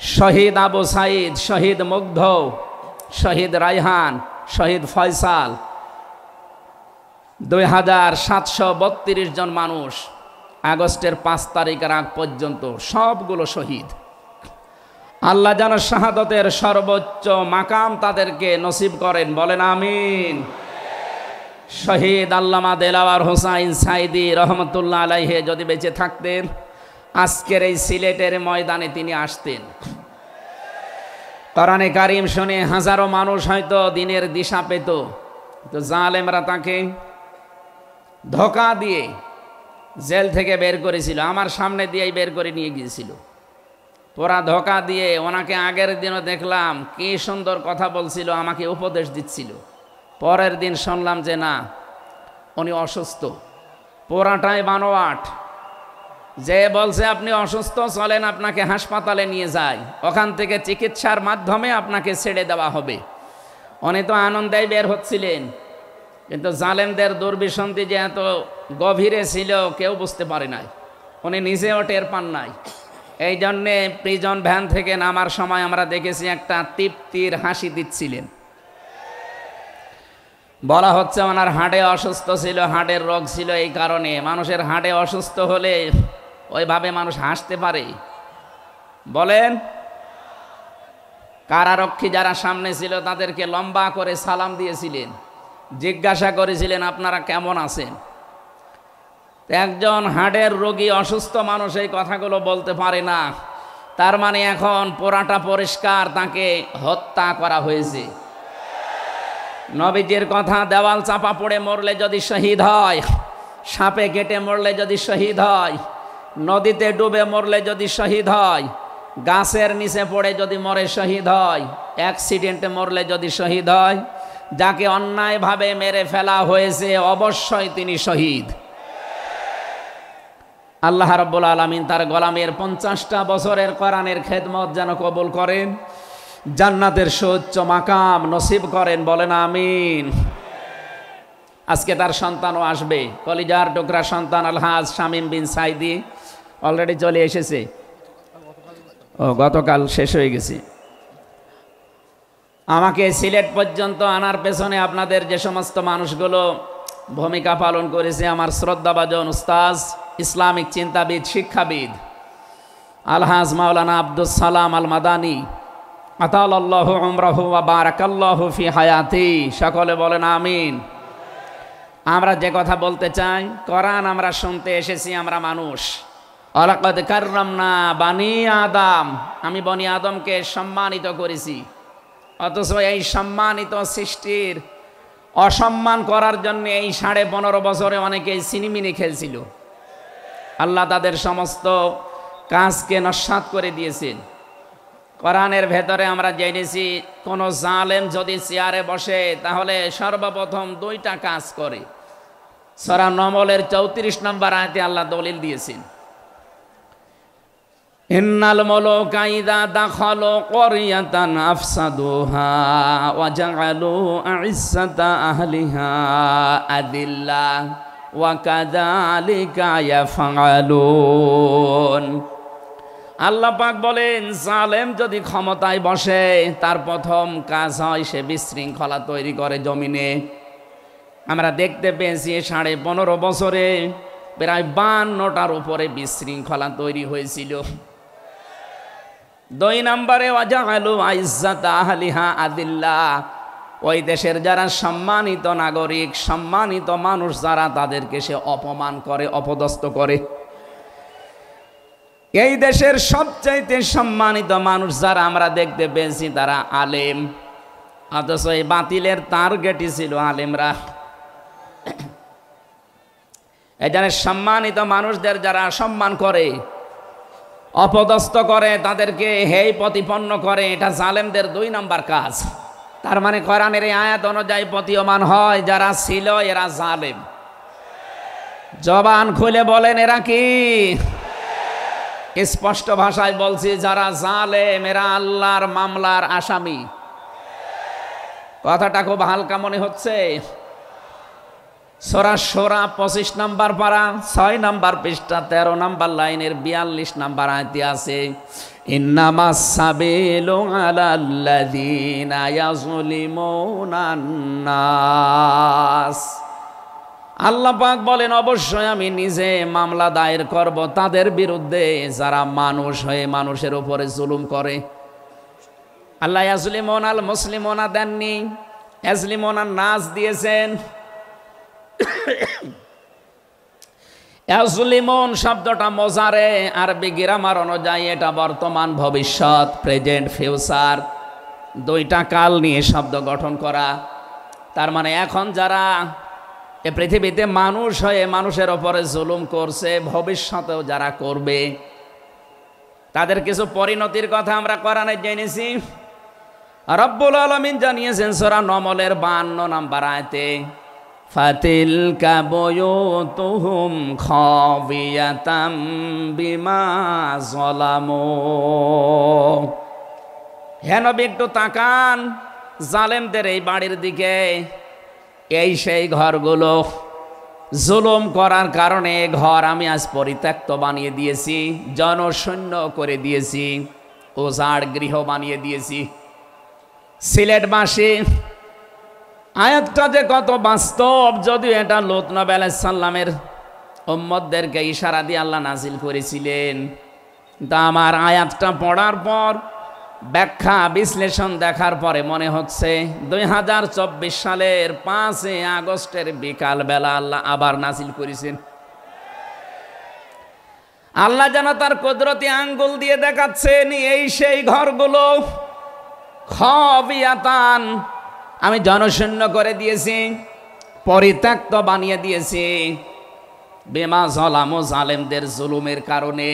শহীদ আবু সাইদ, শহীদ মুগ্ধ, শহীদ রায়হান, শহীদ ফয়সাল, 2732 জন মানুষ আগস্টের 5 তারিখের আগ পর্যন্ত সবগুলো শহীদ। আল্লাহ যেন শাহাদতের সর্বোচ্চ মাকাম তাদেরকে নসিব করেন, বলেন আমিন। শহীদ আল্লামা দেলাওয়ার হোসাইন সাইদি রহমতুল্লাহ আলাইহি যদি বেঁচে থাকতেন, আজকের এই সিলেটের ময়দানে তিনি আসতেন। কোরআনে কারিম শুনে হাজারো মানুষ হয়তো দিনের দিশা পেত, তো জালেমরা তাকে ধোঁকা দিয়ে জেল থেকে বের করেছিল, আমার সামনে দিয়েই বের করে নিয়ে গিয়েছিল। পুরা ধোঁকা দিয়ে ওনাকে আগের দিনও দেখলাম কি সুন্দর কথা বলছিল, আমাকে উপদেশ দিচ্ছিল। পরের দিন শুনলাম যে না, উনি অসুস্থ, পুরাটাই বানোয়াট। যে বলছে আপনি অসুস্থ, চলেন আপনাকে হাসপাতালে নিয়ে যাই, ওখান থেকে চিকিৎসার মাধ্যমে আপনাকে ছেড়ে দেওয়া হবে। উনি তো আনন্দেই বের হচ্ছিলেন, কিন্তু জালেমদের দুর্বিসন্ধি যে এত গভীরে ছিল কেউ বুঝতে পারে নাই, উনি নিজেও টের পান নাই। এই জন্যে প্রিজন ভ্যান থেকে নামার সময় আমরা দেখেছি একটা তৃপ্তির হাসি দিচ্ছিলেন। বলা হচ্ছে ওনার হাড়ে অসুস্থ ছিল, হাড়ের রোগ ছিল। এই কারণে মানুষের হাড়ে অসুস্থ হলে ওইভাবে মানুষ হাসতে পারে? বলেন। কারারক্ষী যারা সামনে ছিল তাদেরকে লম্বা করে সালাম দিয়েছিলেন, জিজ্ঞাসা করেছিলেন আপনারা কেমন আছেন। একজন হাড়ের রোগী অসুস্থ মানুষ এই কথাগুলো বলতে পারে না, তার মানে এখন পোড়াটা পরিষ্কার, তাকে হত্যা করা হয়েছে। নবীজির কথা, দেওয়াল চাপা পড়ে মরলে যদি শহীদ হয়, সাপে কেটে মরলে যদি শহীদ হয়, নদীতে ডুবে মরলে যদি শহীদ হয়, গাছের নিচে পড়ে যদি মরে শহীদ হয়, অ্যাক্সিডেন্টে মরলে যদি শহীদ হয়, যাকে অন্যায়ভাবে মেরে ফেলা হয়েছে অবশ্যই তিনি শহীদ। আল্লাহ রাব্বুল আলামিন তার গোলামের 50টা বছরের কোরআনের খেদমত যেন কবুল করেন, জান্নাতের সুউচ্চ মাকাম নসিব করেন, বলেন আমিন। আজকে তার সন্তানও আসবে, কলিজার টুকরা সন্তান আলহাজ শামীম বিন সাইদি অলরেডি চলে এসেছে। ও গতকাল শেষ হয়ে গেছে। আমাকে সিলেট পর্যন্ত আনার পেছনে আপনাদের যে সমস্ত মানুষগুলো ভূমিকা পালন করেছে, আমার শ্রদ্ধাভাজন উস্তাজ, ইসলামিক চিন্তাবিদ, শিক্ষাবিদ আলহাজ মাওলানা আব্দুস সালাম আল মাদানী, আতালাল্লাহু উমরাহু ওয়া বারাকাল্লাহু ফি হায়াতি, সকলে বলেন আমিন। আমরা যে কথা বলতে চাই, কোরআন আমরা শুনতে এসেছি, আমরা মানুষ। ওয়ালাকাদ কাররামনা বানি আদম, আমি বনি আদমকে সম্মানিত করেছি। অথচ এই সম্মানিত সৃষ্টির অসম্মান করার জন্য এই 15.5 বছরে অনেকেই সিনিমিনি খেলছিল। আল্লাহ তাদের সমস্ত কাজকে নস্যাৎ করে দিয়েছেন। কোরআনের ভেতরে আমরা জেনেছি, কোন জালেম যদি চেয়ারে বসে তাহলে সর্বপ্রথম 2টা কাজ করে। সূরা নমলের 34 নম্বর আয়াতে আল্লাহ দলিল দিয়েছেন, ইন্নাল মুলুকা ইযা দাখালু ক্বরিয়াতান আফসাদুহা ওয়া জাআলু আইজ্জাতা আহলিহা আদিল্লা ওয়া কাযালিকা ইয়াফআলুন। আল্লাহ পাক বলেন, জালেম যদি ক্ষমতায় বসে তার প্রথম কাজ হয় সে বিশৃঙ্খলা তৈরি করে জমিনে। আমরা দেখতে পেয়েছি 15.5 বছরে প্রায় 52টার উপরে বিশৃঙ্খলা তৈরি হয়েছিল। 2 নম্বরে ওয়াজাআলু আইজ্জাতা আহলিহা আদিল্লা, ওই দেশের যারা সম্মানিত নাগরিক, সম্মানিত মানুষ যারা, তাদেরকে সে অপমান করে, অপদস্থ করে। এই দেশের সবচাইতে সম্মানিত মানুষ যারা আমরা দেখতে পেয়েছি তারা আলেম, অথচ এই বাতিলের টার্গেটই ছিল আলেমরা। এই যারা সম্মানিত মানুষদের যারা সম্মান করে, অপদস্থ করে, তাদেরকে হেয় প্রতিপন্ন করে, এটা জালেমদের 2 নাম্বার কাজ। তার মানে কোরআনের এই আয়াত অনুযায়ী প্রতীয়মান হয় যারা ছিল এরা জালেম। জবান খুলে বলেন এরা কি? স্পষ্ট ভাষায় বলছি, যারা জালেম এরা আল্লাহর মামলার আসামি। কথাটা খুব হালকা মনে হচ্ছে। সূরা শূরা 25 নম্বর পারা 6 নম্বর পৃষ্ঠা 13 নম্বর লাইনের 42 নম্বর আয়াতে আছে, ইন্নামাস সাবিলু আলাল্লাযীনা ইয়াযলিমুনান নাস। আল্লাহ পাক বলেন, অবশ্যই আমি নিজে মামলা দায়ের করব তাদের বিরুদ্ধে যারা মানুষ হয়ে মানুষের উপরে জুলুম করে। আল্লাহ ইয়াজলিমুন আল মুসলিমুনা দেননি, ইয়াজলিমুনান নাস দিয়েছেন। ইয়াজলিমুন শব্দটা মোজারে, আরবি গ্রামার অনুযায়ী এটা বর্তমান, ভবিষ্যৎ, প্রেজেন্ট, ফিউচার, দুইটা কাল নিয়ে শব্দ গঠন করা। তার মানে এখন যারা এ পৃথিবীতে মানুষ হয়ে মানুষের ওপরে জুলুম করছে, ভবিষ্যতেও যারা করবে, তাদের কিছু পরিণতির কথা আমরা কোরআনে জেনেছি। রব্বুল আলামিন জানিয়েছেন সূরা নমলের 52 নম্বর আয়াতে, ফাতিলকা বুয়ুতুহুম খাবিয়াতাম বিমা যালামু। হে নবী, একটু তাকান জালেমদের এই বাড়ির দিকে। এই সেই ঘরগুলো, জুলুম করার কারণে ঘর আমি আজ পরিত্যক্ত বানিয়ে দিয়েছি, জনশূন্য করে দিয়েছি, উজাড় গৃহ বানিয়ে দিয়েছি। সিলেটবাসী, আয়াতটা যে কত বাস্তব, যদিও এটা লূত নবী আলাইহিস সালামের উম্মতদেরকে ইশারা দিয়ে আল্লাহ নাজিল করেছিলেন। তা আমার আয়াতটা পড়ার পর, ব্যাখ্যা বিশ্লেষণ দেখার পরে মনে হচ্ছে 2024 সালের 5 আগস্টের বিকাল বেলা আল্লাহ আবার নাজিল করেছেন। আল্লাহ যেন তার কুদরতি আঙ্গুল দিয়ে দেখাচ্ছেন, এই সেই ঘরগুলো খাবিয়াতান, আমি জনশূন্য করে দিয়েছি, পরিত্যক্ত বানিয়ে দিয়েছি, বিমা যালামু, জালেমদের জুলুমের কারণে।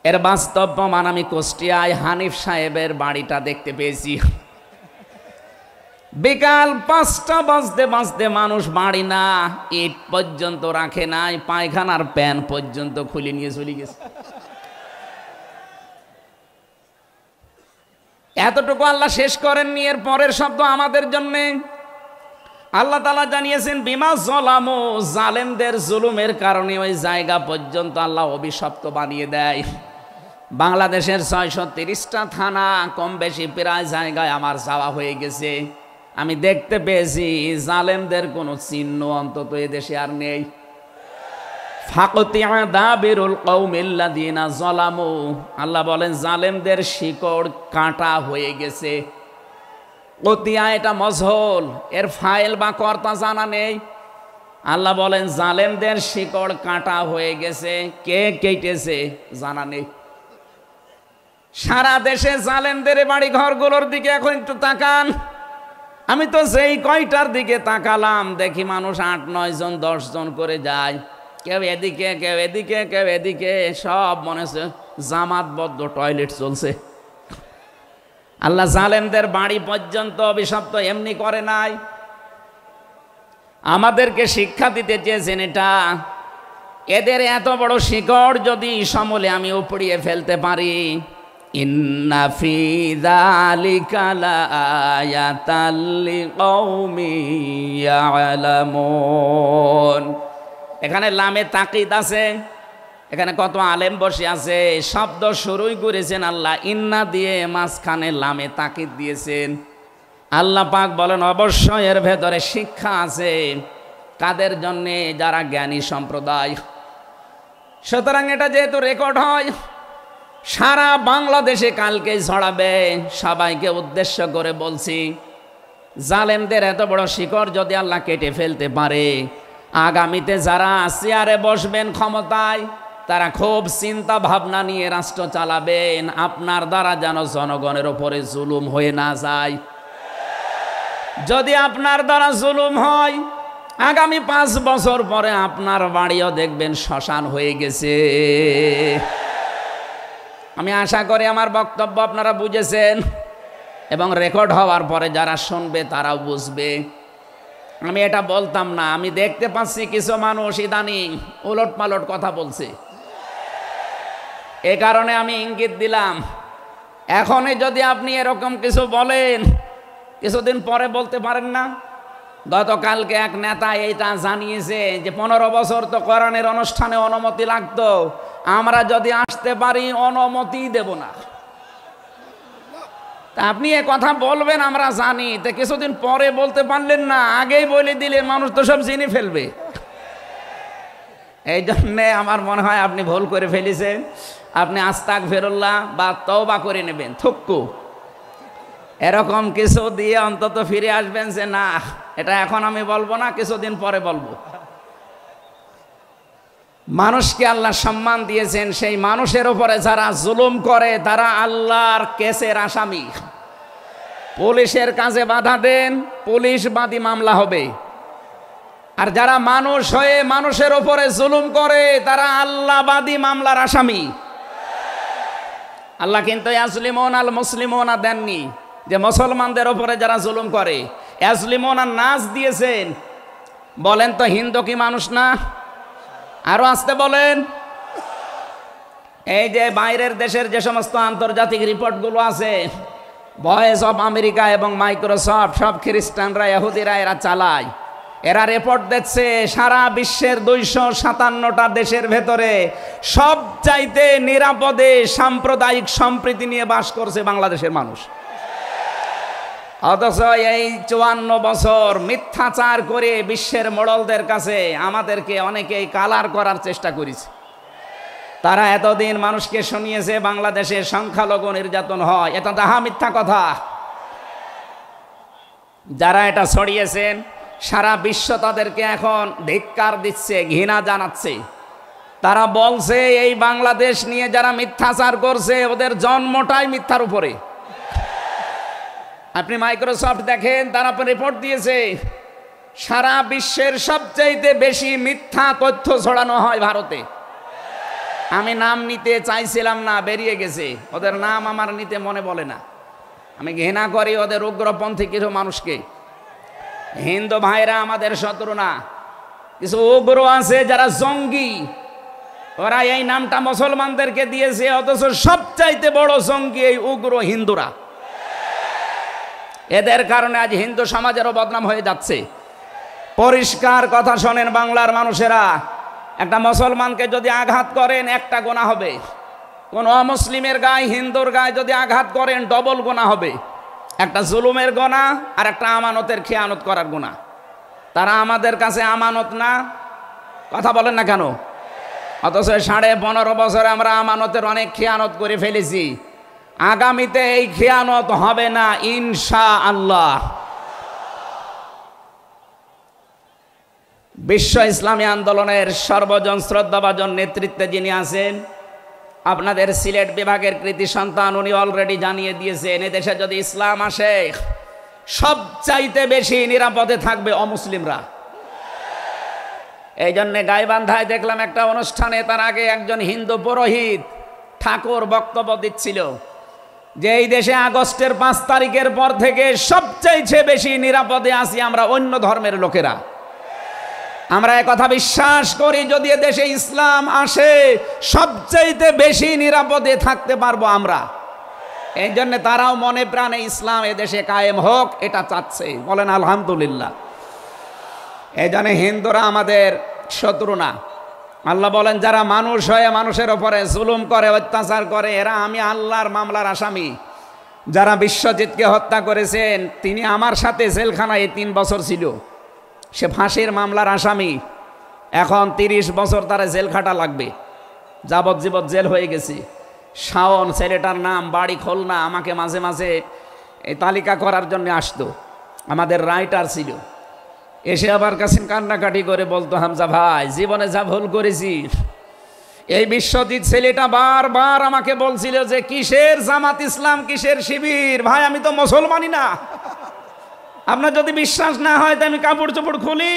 এর বাস্তব প্রমাণ আমি কুষ্টিয়ায় হানিফ সাহেবের বাড়িটা দেখতে পেয়েছি। বিকাল 5টা বাজতে বাজতে মানুষ বাড়ি না ইট পর্যন্ত রাখে নাই, পায়খানার প্যান পর্যন্ত খুলে নিয়ে চলে গেছে। এতটুকু আল্লাহ শেষ করেননি, এর পরের শব্দ আমাদের জন্য। আল্লাহ তাআলা জানিয়েছেন বিমা যালামু, জালেমদের জুলুমের কারণে ওই জায়গা পর্যন্ত আল্লাহ অভিশপ্ত বানিয়ে দেয়। বাংলাদেশের 630টা থানা, কম বেশি প্রায় জায়গায় আমার যাওয়া হয়ে গেছে। আমি দেখতে পেয়েছি জালেমদের কোনো চিহ্ন অন্তত এদেশে আর নেই। ফাকতিয়া দাবিরুল কওমিল্লাযিনা যালামু, আল্লাহ বলেন জালেমদের শিকড় কাটা হয়ে গেছে। কতিয়া এটা মজহুল, এর ফাইল বা কর্তা জানা নেই। আল্লাহ বলেন জালেমদের শিকড় কাটা হয়ে গেছে, কে কেটেছে জানা নেই। সারা দেশে জালেমদের বাড়ি ঘরগুলোর দিকে এখন একটু তাকান। আমি তো যেই কয়টার দিকে তাকালাম দেখি মানুষ 8-9 জন 10 জন করে যায়, কেউ এদিকে কেউ এদিকে কেউ এদিকে, সব মনে হচ্ছে জামাতবদ্ধ টয়লেট চলছে। আল্লাহ জালেমদের বাড়ি পর্যন্ত অভিশপ্ত এমনি করে নাই, আমাদেরকে শিক্ষা দিতে চেয়েছেন এটা। এদের এত বড় শিকড় যদি সমূলে আমি উপড়িয়ে ফেলতে পারি, ইন্না ফি যালিকা লাআয়াতাল লিকওমিন ইয়ালামুন। এখানে লামে তাকিদ আছে, এখানে কত আলেম বসে আছে, শব্দ শুরুই করেছেন আল্লাহ ইন্না দিয়ে, মাঝখানে লামে তাকিদ দিয়েছেন। আল্লাহ পাক বলেন অবশ্যই এর ভেতরে শিক্ষা আছে, কাদের জন্যে? যারা জ্ঞানী সম্প্রদায়। সুতরাং এটা যেহেতু রেকর্ড হয়, সারা বাংলাদেশে কালকে ছড়াবে। সবাইকে উদ্দেশ্য করে বলছি, জালেমদের এত বড় শিকড় যদি আল্লাহ কেটে ফেলতে পারে, আগামীতে যারা চেয়ারে বসবেন ক্ষমতায়, তারা খুব চিন্তা ভাবনা নিয়ে রাষ্ট্র চালাবেন, আপনার দ্বারা যেন জনগণের ওপরে জুলুম হয়ে না যায়। যদি আপনার দ্বারা জুলুম হয়, আগামী 5 বছর পরে আপনার বাড়িও দেখবেন শ্মশান হয়ে গেছে। আমি আশা করি আমার বক্তব্য আপনারা বুঝেছেন, এবং রেকর্ড হওয়ার পরে যারা শুনবে তারাও বুঝবে। আমি এটা বলতাম না, আমি দেখতে পাচ্ছি কিছু মানুষ ইদানিং উলট পালট কথা বলছে, এ কারণে আমি ইঙ্গিত দিলাম। এখনই যদি আপনি এরকম কিছু বলেন, কিছুদিন পরে বলতে পারেন না গতকালকে এক নেতা এইটা জানিয়েছে যে 15 বছর তো কোরআনের অনুষ্ঠানে অনুমতি লাগতো, আমরা যদি আসতে পারি অনুমতি দেব না। তা আপনি এ কথা বলবেন আমরা জানি, তা কিছুদিন পরে বলতে পারলেন না, আগেই বলে দিলে মানুষ তো সব জেনে ফেলবে। এই জন্যে আমার মনে হয় আপনি ভুল করে ফেলেছেন। আপনি আস্তাগফিরুল্লাহ বা তওবা করে নেবেন, থুক্কু এরকম কিছু দিয়ে অন্তত ফিরে আসবেন যে না, এটা এখন আমি বলবো না, কিছুদিন পরে বলবো। মানুষকে আল্লাহ সম্মান দিয়েছেন, সেই মানুষের উপরে যারা জুলুম করে তারা আল্লাহর কেসের আসামি। পুলিশের কাজে বাধা দেন, পুলিশ বাদী মামলা হবে। আর যারা মানুষ হয়ে মানুষের উপরে জুলুম করে তারা আল্লাহবাদী মামলার আসামি। আল্লাহ কিন্তু ইয়াজলিমুন আল মুসলিমুনা দেননি, যে মুসলমানদের উপরে যারা জুলুম করে ইয়াজলিমুনা নাস দিয়েছেন। বলেন তো হিন্দু কি মানুষ না? আরো আসতে বলেন। এই যে বাইরের দেশের যে সমস্ত আন্তর্জাতিক রিপোর্টগুলো আছে, ভয়েস অফ আমেরিকা এবং মাইক্রোসফট, সব খ্রিস্টানরা ইহুদিরা এরা চালায়। এরা রিপোর্ট দিচ্ছে সারা বিশ্বের 257টা দেশের ভেতরে সবচাইতে নিরাপদে সাম্প্রদায়িক সম্প্রীতি নিয়ে বাস করছে বাংলাদেশের মানুষ। অথচ এই 54 বছর মিথ্যাচার করে বিশ্বের মোড়লদের কাছে আমাদেরকে অনেকেই কালার করার চেষ্টা করেছে। তারা এতদিন মানুষকে শুনিয়েছে বাংলাদেশে সংখ্যালঘু নির্যাতন হয়, এটা তাহা মিথ্যা কথা। যারা এটা ছড়িয়েছেন সারা বিশ্ব তাদেরকে এখন ধিক্কার দিচ্ছে, ঘৃণা জানাচ্ছে। তারা বলছে এই বাংলাদেশ নিয়ে যারা মিথ্যাচার করছে ওদের জন্মটাই মিথ্যার উপরে। আপনি মাইক্রোসফট দেখেন, তারা রিপোর্ট দিয়েছে সারা বিশ্বের সবচাইতে বেশি মিথ্যা তথ্য ছড়ানো হয় ভারতে। আমি নাম নিতে চাইছিলাম না, বেরিয়ে গেছে। ওদের নাম আমার নিতে মনে বলে না। আমি ঘৃণা করি ওদের উগ্রপন্থী কিছু মানুষকে। হিন্দু ভাইরা আমাদের শত্রু না, কিছু উগ্র আছে যারা জঙ্গি, ওরা এই নামটা মুসলমানদেরকে দিয়েছে, অথচ সবচাইতে বড় জঙ্গি এই উগ্র হিন্দুরা। এদের কারণে আজ হিন্দু সমাজেরও বদনাম হয়ে যাচ্ছে। পরিষ্কার কথা শোনেন বাংলার মানুষেরা, একটা মুসলমানকে যদি আঘাত করেন একটা গুনাহ হবে, কোন অমুসলিমের গায়ে হিন্দুর গায়ে যদি আঘাত করেন ডবল গুনাহ হবে। একটা জুলুমের গুনাহ আর একটা আমানতের খেয়ানত করার গুনাহ। তারা আমাদের কাছে আমানত না, কথা বলেন না কেন? অথচ 15.5 বছরে আমরা আমানতের অনেক খেয়ানত করে ফেলেছি। আগামীতে এই খেয়ানত হবে না ইনশাআল্লাহ। বিশ্ব ইসলামী আন্দোলনের সর্বজন শ্রদ্ধাভাজন নেতৃত্বে যিনি আছেন, আপনাদের সিলেট বিভাগের কৃতি সন্তান, উনি অলরেডি জানিয়ে দিয়েছেন এদেশে যদি ইসলাম আসে সবচাইতে বেশি নিরাপদে থাকবে অমুসলিমরা। এই জন্যে গাইবান্ধায় দেখলাম একটা অনুষ্ঠানে, তার আগে একজন হিন্দু পুরোহিত ঠাকুর বক্তব্য দিচ্ছিল যে এই দেশে আগস্টের 5 তারিখের পর থেকে সবচাইতে বেশি নিরাপদে আছি আমরা অন্য ধর্মের লোকেরা। আমরা একথা বিশ্বাস করি, যদি দেশে ইসলাম আসে সবচাইতে বেশি নিরাপদে থাকতে পারবো আমরা। এই জন্য তারাও মনে প্রাণে ইসলাম এদেশে কায়েম হোক এটা চাচ্ছে, বলেন আলহামদুলিল্লাহ। এই জন্য হিন্দুরা আমাদের শত্রু না। আল্লাহ বলেন যারা মানুষ হয়ে মানুষের উপরে জুলুম করে, অত্যাচার করে, এরা আমি আল্লাহর মামলার আসামি। যারা বিশ্বজিৎকে হত্যা করেছেন তিনি আমার সাথে জেলখানায় 3 বছর ছিল, সে ফাঁসির মামলার আসামি। এখন 30 বছর তারা জেল খাটা লাগবে, যাবজ্জীবন জেল হয়ে গেছে। শাওন ছেলেটার নাম, বাড়ি খুলনা, আমাকে মাঝে মাঝে এই তালিকা করার জন্য আসতো, আমাদের রাইটার ছিল। এসে আবার কাছে কান্নাকাটি করে বলতো, হামজা ভাই জীবনে যা ভুল করেছি। এই বিশ্বজিৎ ছেলেটা বারবার আমাকে বলছিল যে কিসের জামাত ইসলাম, কিসের শিবির, ভাই আমি তো মুসলমানই না। আপনার যদি বিশ্বাস না হয় তো আমি কাপড় চোপড় খুলি,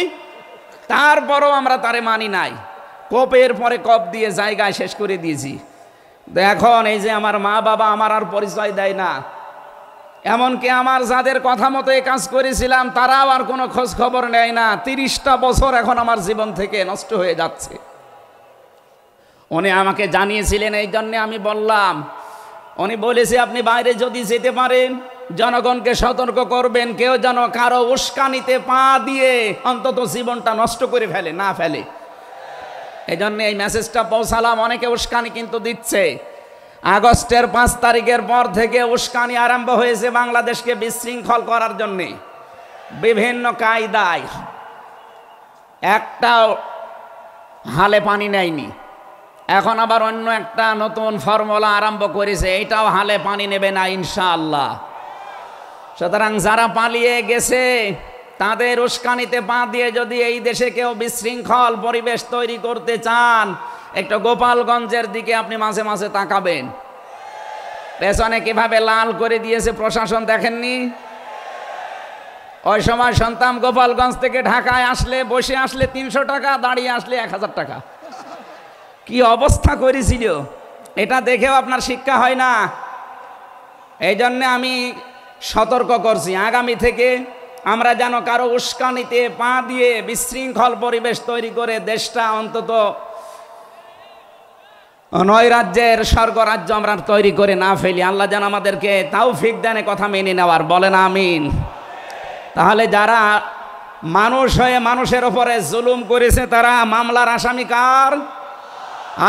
তারপরও আমরা তারে মানি নাই। কপের পরে কপ দিয়ে জায়গায় শেষ করে দিয়েছি। এখন এই যে আমার মা বাবা আমার আর পরিচয় দেয় না, এমনকি আমার যাদের কথা মতো এই কাজ করেছিলাম তারাও আর কোনো খোঁজ খবর নেয় না। 30টা বছর এখন আমার জীবন থেকে নষ্ট হয়ে যাচ্ছে। উনি আমাকে জানিয়েছিলেন, এই জন্যে আমি বললাম। উনি বলেছে আপনি বাইরে যদি যেতে পারেন জনগণকে সতর্ক করবেন, কেউ যেন কারো উস্কানিতে পা দিয়ে অন্তত জীবনটা নষ্ট করে ফেলে না ফেলে। এই জন্য এই মেসেজটা পৌঁছালাম। অনেকে উস্কানি কিন্তু দিচ্ছে। আগস্টের 5 তারিখের পর থেকে উস্কানি আরম্ভ হয়েছে বাংলাদেশকে বিশৃঙ্খল করার জন্যে বিভিন্ন কায়দায়। একটাও হালে পানি নেয়নি, এখন আবার অন্য একটা নতুন ফর্মুলা আরম্ভ করেছে, এইটাও হালে পানি নেবে না ইনশাআল্লাহ। সুতরাং যারা পালিয়ে গেছে তাদের উস্কানিতে পা দিয়ে যদি এই দেশে কেউ বিশৃঙ্খল পরিবেশ তৈরি করতে চান, একটু গোপালগঞ্জের দিকে আপনি মাঝে মাঝে তাকাবেন। পেছনে কিভাবে লাল করে দিয়েছে প্রশাসন দেখেননি? ওই সময় সন্তান গোপালগঞ্জ থেকে ঢাকায় আসলে, বসে আসলে 300 টাকা, দাঁড়িয়ে আসলে 1000 টাকা। কি অবস্থা করেছিল, এটা দেখেও আপনার শিক্ষা হয় না। এই জন্য আমি সতর্ক করছি, আগামী থেকে আমরা যেন কারো উস্কানিতে পা দিয়ে বিশৃঙ্খল পরিবেশ তৈরি করে দেশটা অন্তত নৈরাজ্যের স্বর্গরাজ্য আমরা তৈরি করে না ফেলি। আল্লাহ যেন আমাদেরকে তৌফিক দেন কথা মেনে নেওয়ার, বলেন আমিন। তাহলে যারা মানুষ হয়ে মানুষের উপরে জুলুম করেছে তারা মামলার আসামি কার?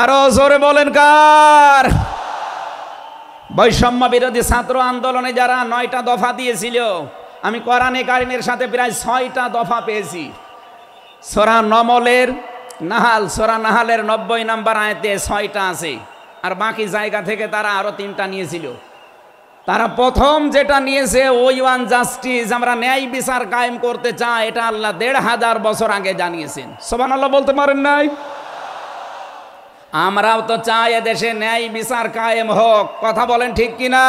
আরো জোরে বলেন কার? বৈষম্য বিরোধী ছাত্র আন্দোলনে যারা 9টা দফা দিয়েছিল, আমি কোরআনে কারিমের সাথে প্রায় 6টা দফা পেয়েছি। সূরা নাহালের 90 নম্বর আয়াতে 6টা আছে, আর বাকি জায়গা থেকে তারা আরো 3টা নিয়েছিল। তারা প্রথম যেটা নিয়েছে ওই ওয়ান জাস্টিস, আমরা ন্যায় বিচার কায়েম করতে চাই, এটা আল্লাহ 1500 বছর আগে জানিয়েছেন। সুবহানাল্লাহ বলতে পারেন নাই? আমরাও তো চাই এদেশে ন্যায় বিচার কায়েম হোক, কথা বলেন ঠিক কিনা?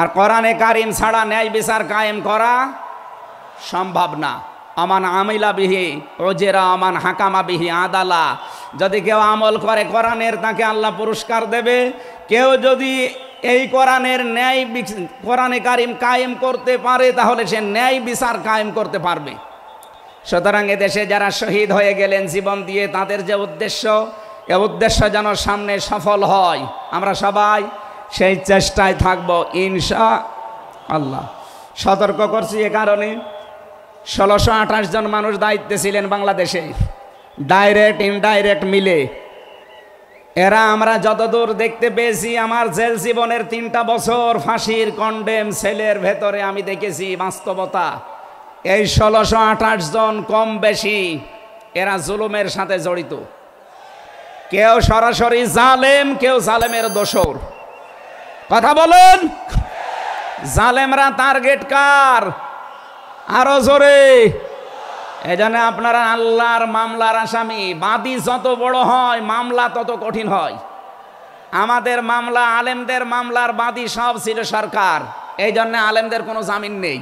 আর কোরআনে কারিম ছাড়া ন্যায় বিচার কায়েম করা সম্ভব না। আমান আমিলা বিহি ওজেরা আমান হাকামা বিহি আদালা। যদি কেউ আমল করে কোরআনের, তাকে আল্লাহ পুরস্কার দেবে। কেউ যদি এই কোরআনে কারিম কায়েম করতে পারে, তাহলে সে ন্যায় বিচার কায়েম করতে পারবে। সুতরাং এদেশে যারা শহীদ হয়ে গেলেন জীবন দিয়ে, তাদের যে উদ্দেশ্য, এ উদ্দেশ্য যেন সামনে সফল হয়, আমরা সবাই সেই চেষ্টায় থাকবো ইনশাআল্লাহ। সতর্ক করছি এ কারণে, 1628 জন মানুষ দায়িত্বে ছিলেন বাংলাদেশে, ডাইরেক্ট ইনডাইরেক্ট মিলে। এরা আমরা যতদূর দেখতে পেয়েছি, আমার জেল জীবনের 3টা বছর ফাঁসির কন্ডেম সেলের ভেতরে আমি দেখেছি বাস্তবতা। এই 1628 জন কম বেশি এরা জুলুমের সাথে জড়িত। কেউ সরাসরি জালেম, কেউ জালেমের দোসর। কথা বলেন, জালেমরা টার্গেট কার? আরো জোরে। এজন্য আপনারা আল্লাহর মামলার আসামি। বাদী যত বড় হয় মামলা তত কঠিন হয়। আমাদের মামলা, আলেমদের মামলার বাদী সব ছিল সরকার, এই জন্য আলেমদের কোনো জামিন নেই।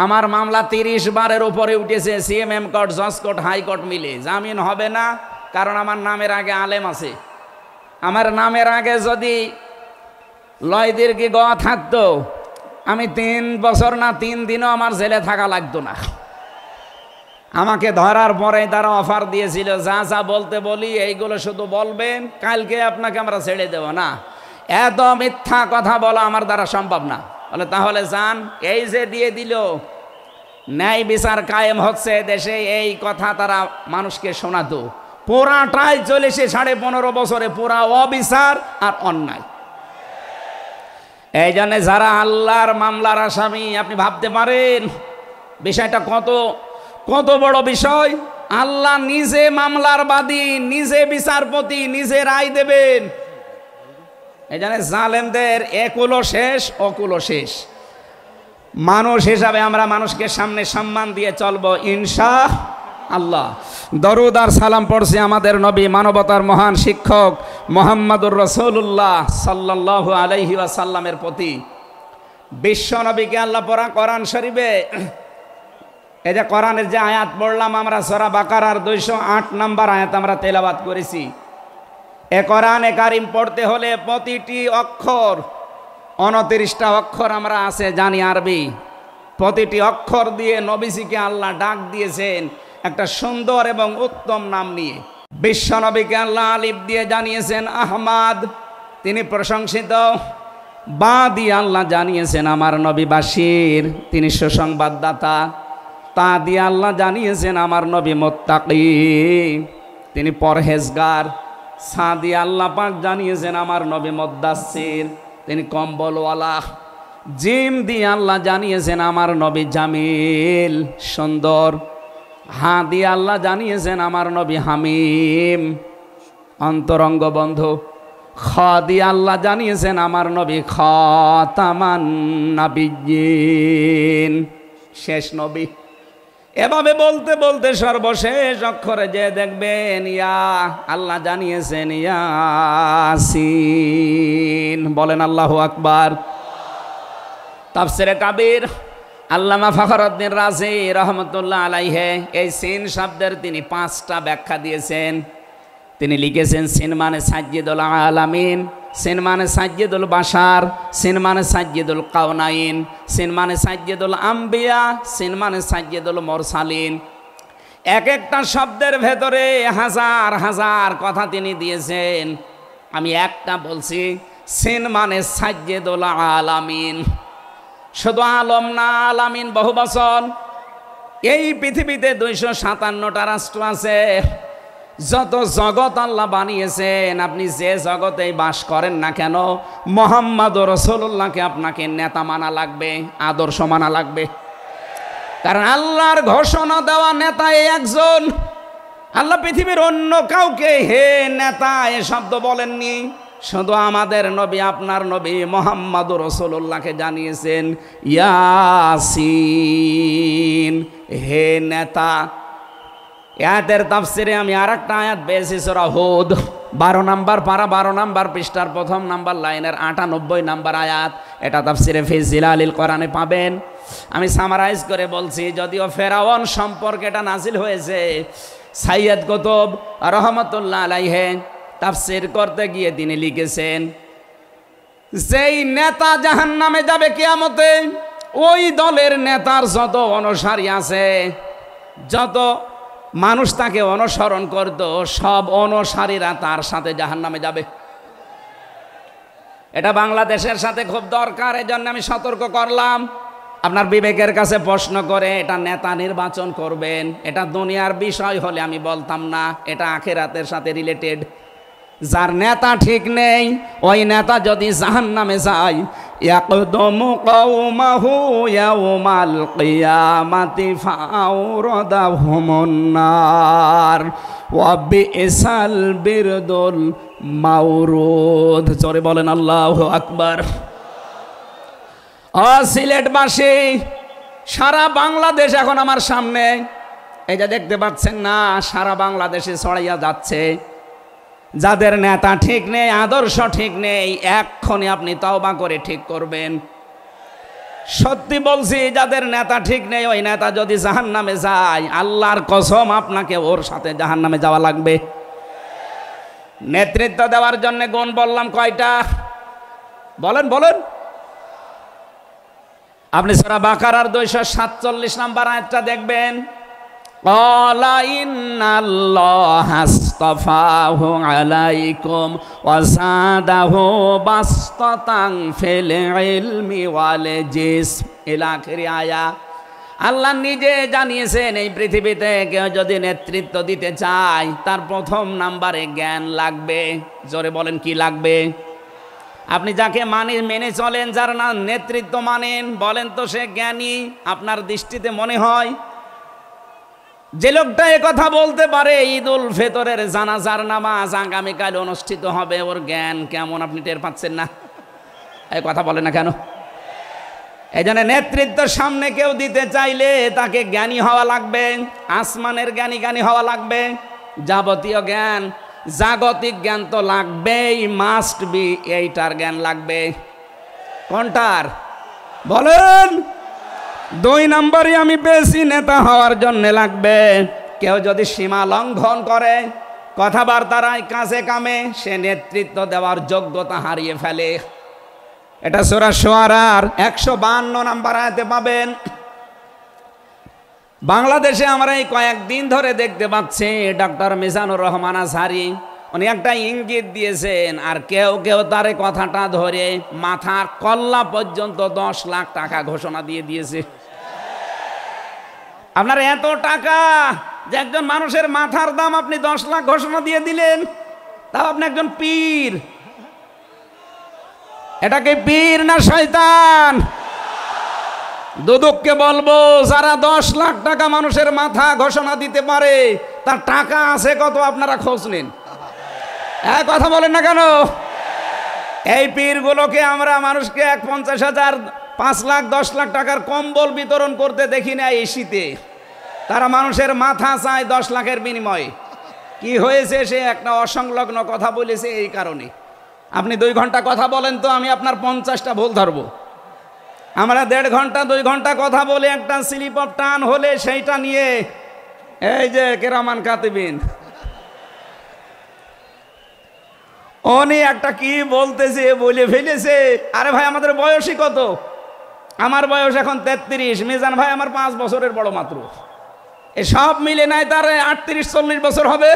আমার মামলা 30 বারের উপরে উঠেছে, সিএমএম কোর্ট, জজ কোর্ট, হাইকোর্ট মিলে। জামিন হবে না, কারণ আমার নামের আগে আলেম আছে। আমার নামের আগে যদি লয়দের কি গ থাকতো, আমি 3 বছর না 3 দিনও আমার জেলে থাকা লাগতো না। আমাকে ধরার পরে তারা অফার দিয়েছিল, যা যা বলতে বলি এইগুলো শুধু বলবেন, কালকে আপনাকে আমরা ছেড়ে দেব না। এত মিথ্যা কথা বলা আমার দ্বারা সম্ভব না। বলে তাহলে যান। এই যে দিয়ে দিল, ন্যায় বিচার কায়েম হচ্ছে দেশে, এই কথা তারা মানুষকে শোনাতো। পুরাটাই চলেছে 15.5 বছরে, পুরা অবিচার আর অন্যায়। এই জন্য যারা আল্লাহর মামলার আসামি, আপনি ভাবতে পারেন বিষয়টা কত বড় বিষয়। আল্লাহ নিজে মামলার বাদী, নিজে বিচারপতি, নিজে রায় দেবেন। এই জন্য জালেমদের একুলো শেষ, অকুলো শেষ। মানুষ হিসাবে আমরা মানুষকে সামনে সম্মান দিয়ে চলবো ইনশাআল্লাহ। দরুদ আর সালাম পড়ছি আমাদের নবী, মানবতার মহান শিক্ষক মুহাম্মদুর রাসূলুল্লাহ সাল্লাল্লাহু আলাইহি ওয়াসাল্লামের প্রতি। বিশ্ব নবীকে আল্লাহ পড়া কোরআন শরীফে, এই যে কোরআনের যে আয়াত পড়লাম আমরা, সূরা বাকারার 208 নম্বর আয়াত আমরা তেলাওয়াত করেছি। এ কোরআনে কারিম পড়তে হলে প্রতিটি অক্ষর, 29টা অক্ষর আমরা আছে জানি আরবি, প্রতিটি অক্ষর দিয়ে নবীজিকে আল্লাহ ডাক দিয়েছেন একটা সুন্দর এবং উত্তম নাম নিয়ে। বিশ্ব নবীকে আল্লাহ আলিফ দিয়ে জানিয়েছেন আহমাদ, তিনি প্রশংসিত। বা দিয়ে আল্লাহ জানিয়েছেন আমার নবী বাশির, তিনি সুসংবাদদাতা। তা দিয়ে আল্লাহ জানিয়েছেন আমার নবী মুত্তাকি, তিনি পরহেজগার। সা দিয়ে আল্লাহ পাক জানিয়েছেন আমার নবী মুদ্দাসসির, তিনি কম্বলওয়ালা। জিম দিয়ে আল্লাহ জানিয়েছেন আমার নবী জামিল, সুন্দর। হা দিয়ে আল্লাহ জানিয়েছেন আমার নবী হামিম, অন্তরঙ্গ বন্ধু। খ দিয়ে আল্লাহ জানিয়েছেন আমার নবী খাতামান নাবিয়্যিন, শেষ নবী। এভাবে বলতে বলতে সর্বশেষ অক্ষরে যে দেখবেন ইয়া, আল্লাহ জানিয়েছেন ইয়াসিন। বলেন আল্লাহু আকবার। তাফসিরে কাবীর আল্লামা ফখরুদ্দীন রাজি রহমতুল্লাহ আলাইহি এই সিন শব্দের তিনি 5টা ব্যাখ্যা দিয়েছেন। তিনি লিখেছেন সিন মানে সাজ্জিদুল আলামিন, সিন মানে সাজ্জিদুল বাশার, সিন মানে সাজ্জিদুল কাউনাইন, সিন মানে সাজ্জিদুল আম্বিয়া, সিন মানে সাজ্জিদুল মুরসালিন। এক একটা শব্দের ভেতরে হাজার হাজার কথা তিনি দিয়েছেন। আমি একটা বলছি, সিন মানে সাজ্জিদুল আলামিন। শুধু আলম না, আলামিন বহু বচন। এই পৃথিবীতে 257টা রাষ্ট্র আছে। যত জগৎ আল্লাহ বানিয়েছেন, আপনি যে জগতেই বাস করেন না কেন, মুহাম্মদ রাসূলুল্লাহকে আপনাকে নেতা মানা লাগবে, আদর্শ মানা লাগবে। কারণ আল্লাহর ঘোষণা দেওয়া নেতা এই একজন। আল্লাহ পৃথিবীর অন্য কাউকে হে নেতা এ শব্দ বলেননি। শুধু আমাদের নবী, আপনার নবী মুহাম্মদ রাসূলুল্লাহকে জানিয়েছেন ইয়াসিন, হে নেতা। আয়াতের তাফসিরে আমি আরেকটা আয়াত পেয়েছি সূরা হুদ 12 নম্বর পারা 12 নম্বর পৃষ্ঠার 1ম নাম্বার লাইনের 98 নম্বর আয়াত। এটা তাফসিরে ফি জিলালিল কোরআনে পাবেন। আমি সামারাইজ করে বলছি, যদিও ফেরাউন সম্পর্কে এটা নাজিল হয়েছে। সাইয়্যিদ কুতুব রহমাতুল্লাহ আলাইহি তাফসির করতে গিয়ে তিনি লিখেছেন, যেই নেতা জাহান্নামে যাবে কিয়ামতে, ওই দলের নেতার যত অনুসারী আছে, যত মানুষ তাকে অনুসরণ করত, সব অনুসারীরা তার সাথে জাহান্নামে যাবে। এটা বাংলাদেশের সাথে খুব দরকার, এজন্য আমি সতর্ক করলাম। আপনার বিবেকের কাছে প্রশ্ন করে এটা নেতা নির্বাচন করবেন, এটা দুনিয়ার বিষয় হলে আমি বলতাম না, এটা আখিরাতের সাথে রিলেটেড। যার নেতা ঠিক নেই, ওই নেতা যদি জাহান্নামে যায়, ইয়াকদুমু কওমাহু ইয়াউমাল কিয়ামাতি ফাআওরাদাহুমুন নার ওয়া বিইসাল বিরদুল মাওরুদ। জোরে বলেন আল্লাহু আকবার। সিলেটবাসী, সারা বাংলাদেশ এখন আমার সামনে, এই যে দেখতে পাচ্ছেন না, সারা বাংলাদেশে ছড়াইয়া যাচ্ছে। যাদের নেতা ঠিক নেই, আদর্শ ঠিক নেই, এক্ষুনি আপনি তওবা করে ঠিক করবেন। সত্যি বলছি, যাদের নেতা ঠিক নেই, ওই নেতা যদি জাহান্নামে যায়, আল্লাহর কসম আপনাকে ওর সাথে জাহান্নামে যাওয়া লাগবে। নেতৃত্ব দেওয়ার জন্য গুণ বললাম কয়টা? বলেন বলেন। আপনি সূরা বাকারার 247 নম্বর আয়াতটা দেখবেন। ক্বালা ইন্নাল্লাহা আসতাফাহু আলাইকুম ওয়া যাদাহু বাসতাতান ফিল ইলমি ওয়াল জিসম ইলা আখিরি আয়া। আল্লাহ নিজে জানিয়েছেন, এই পৃথিবীতে কেউ যদি নেতৃত্ব দিতে চায়, তার 1ম নাম্বারে জ্ঞান লাগবে। জোরে বলেন, কি লাগবে? আপনি যাকে মেনে চলেন, যার না নেতৃত্ব মানেন, বলেন তো সে জ্ঞানী আপনার দৃষ্টিতে মনে হয়? যে লোকটা কথা বলতে পারে ঈদুল ফিতরের জানাজার নামাজ আগামীকাল অনুষ্ঠিত হবে, ওর জ্ঞান কেমন আপনি টের পাচ্ছেন না? এই কথা বলে না কেন? এই জন্য নেতৃত্ব সামনে কেউ দিতে চাইলে তাকে জ্ঞানী হওয়া লাগবে, আসমানের জ্ঞানী হওয়া লাগবে। যাবতীয় জ্ঞান, জাগতিক জ্ঞান তো লাগবেই, মাস্ট বি। এইটার জ্ঞান লাগবে। কোনটার বলেন? 2 নম্বরে আমি বেশি নেতা হওয়ার জন্য লাগবে। কেউ যদি সীমা লঙ্ঘন করে, কথাবার্তায় কাছে কামে, সে নেতৃত্ব দেওয়ার যোগ্যতা হারিয়ে ফেলে। এটা সূরা শুআরার 152 নম্বর আয়াতে পাবেন। বাংলাদেশে আমরা এই কয়েকদিন ধরে দেখতে পাচ্ছি ডক্টর মিজানুর রহমান আজহারি, উনি একটা ইঙ্গিত দিয়েছেন, আর কেউ কেউ তার এই কথাটা ধরে মাথার কল্লা পর্যন্ত 10 লাখ টাকা ঘোষণা দিয়ে দিয়েছে। আপনার এত টাকা যে একজন মানুষের মাথার দাম আপনি 10 লাখ ঘোষণা দিয়ে দিলেন, তাও আপনি একজন পীর। এটাকে পীর না শয়তান? দুদককে বলবো, যারা 10 লাখ টাকা মানুষের মাথা ঘোষণা দিতে পারে তার টাকা আছে কত আপনারা খোঁজ নিন। কথা বলেন না কেন? এই পীরগুলোকে আমরা মানুষকে 50,000, 5 লাখ, 10 লাখ টাকার কম্বল বিতরণ করতে দেখি না এই শীতে। তারা মানুষের মাথা চায় 10 লাখের বিনিময়ে। কি হয়েছে? সে একটা অসংলগ্ন কথা বলেছে এই কারণে। আপনি 2 ঘন্টা কথা বলেন তো আমি আপনার 50টা ভুল ধরবো। আমরা 1.5 ঘন্টা 2 ঘন্টা কথা বলে একটা স্লিপ অফ টান হলে সেইটা নিয়ে এই যে কেরামান কাতিবিন উনি একটা কি বলতেছে বলে ফেলেছে। আরে ভাই, আমাদের বয়সই কত? আমার বয়স এখন 33, মিজান ভাই আমার 5 বছরের বড় মাত্র। সব মিলে নাই তার 38-40 বছর হবে।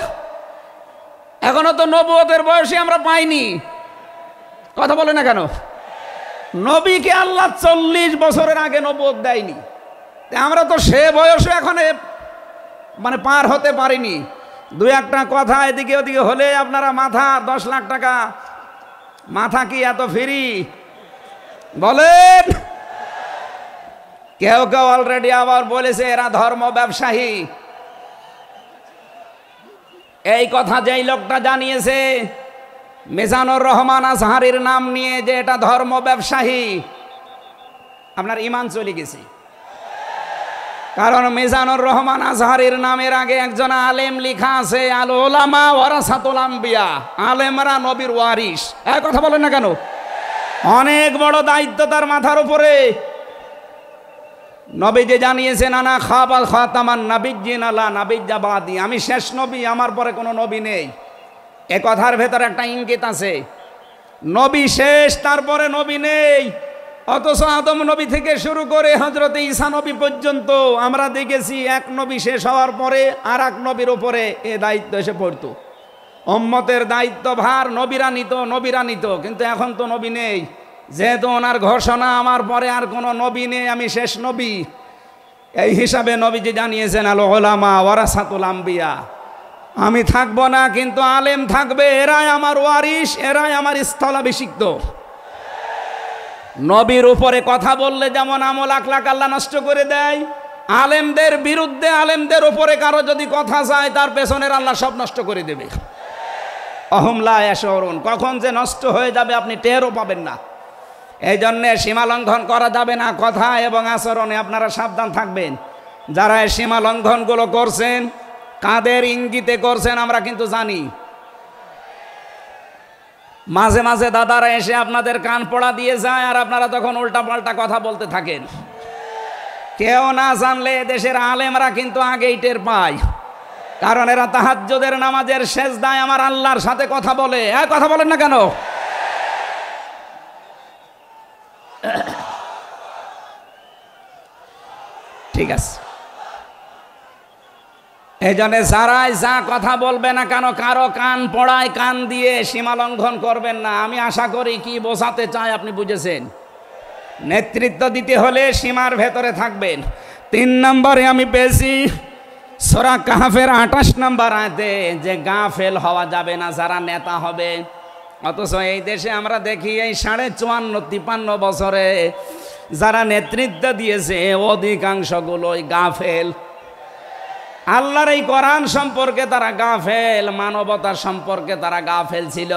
এখনো তো নবুয়তের বয়সে আমরা পাইনি। কথা বলে না কেন? নবীকে আল্লাহ 40 বছরের আগে নবুয়ত দেয়নি। আমরা তো সে বয়সে এখন মানে পার হতে পারিনি। 2-1টা কথা এদিকে ওদিকে হলে আপনারা মাথা 10 লাখ টাকা। মাথা কি এত ফ্রি? বলেন। কেউ কেউ অলরেডি আবার বলেছে এরা ধর্ম ব্যবসায়ী। এই কথা যেই লোকটা জানিয়েছে মিজানুর রহমান আজহারীর নাম নিয়ে যে এটা ধর্ম ব্যবসায়ী, আপনার ঈমান চলে গেছে। কারণ মিজানুর রহমান আজহারীর নামের আগে একজন আলেম লেখা আছে, আল উলামা ওয়ারাসাতুল আম্বিয়া, আলেমরা নবীর ওয়ারিস। এই কথা বলেন না কেন? অনেক বড় দায়িত্ব তার মাথার উপরে। নবী যে জানিয়েছেন আনা খাবাল খাতামান নাবিয়্যিন লা নাবিয়্যা বাদি, আমি শেষ নবী, আমার পরে কোনো নবী নেই। এ কথার ভেতর একটা ইঙ্গিত আছে, নবী শেষ, তারপরে নবী নেই। অথচ আদম নবী থেকে শুরু করে হযরতে ঈসা নবী পর্যন্ত আমরা দেখেছি এক নবী শেষ হওয়ার পরে আর এক নবীর উপরে এ দায়িত্ব এসে পড়তো। উম্মতের দায়িত্ব ভার নবীরা নিত, কিন্তু এখন তো নবী নেই। যেহেতু ওনার ঘোষণা আমার পরে আর কোনো নবী নেই, আমি শেষ নবী, এই হিসাবে নবীজি জানিয়েছেন আল উলামা ওয়ারাসাতুল আম্বিয়া, আমি থাকবো না কিন্তু আলেম থাকবে, এরাই আমার ওয়ারিস, এরাই আমার স্থলাভিষিক্ত। নবীর উপরে কথা বললে যেমন আমল আখলাক আল্লাহ নষ্ট করে দেয়, আলেমদের বিরুদ্ধে আলেমদের উপরে কারো যদি কথা যায় তার পেছনের আল্লাহ সব নষ্ট করে দেবে। অহম লা ইয়াশউরুন, কখন যে নষ্ট হয়ে যাবে আপনি টেরও পাবেন না। এই জন্যে সীমা লঙ্ঘন করা যাবে না কথা এবং আচরণে, আপনারা সাবধান থাকবেন। যারা এই সীমা লঙ্ঘনগুলো করছেন কাদের ইঙ্গিতে করছেন আমরা কিন্তু জানি। মাঝে মাঝে দাদারা এসে আপনাদের কান পড়া দিয়ে যায় আর আপনারা তখন উল্টা পাল্টা কথা বলতে থাকেন। কেউ না জানলে দেশের আলেমরা কিন্তু আগেই টের পায়, কারণ এরা তাহাজ্জুদের নামাজের সেজদায় আমার আল্লাহর সাথে কথা বলে। কথা বলেন না কেন? ঠিক আছে, এই জন্য যারাই যা কথা বলবে না কেন কারো কান পড়ায় কান দিয়ে সীমা লঙ্ঘন করবেন না। আমি আশা করি কি বোঝাতে চাই আপনি বুঝেছেন। নেতৃত্ব দিতে হলে সীমার ভেতরে থাকবেন। 3 নম্বরে আমি পেয়েছি সূরা কাহফের 28 নম্বর আয়াতে যে গাফেল হওয়া যাবে না যারা নেতা হবে। অথচ এই দেশে আমরা দেখি এই 54-53 বছরে যারা নেতৃত্ব দিয়েছে অধিকাংশগুলোই গাফেল। আল্লাহর এই কোরআন সম্পর্কে তারা গাফেল, মানবতার সম্পর্কে তারা গাফেল ছিল।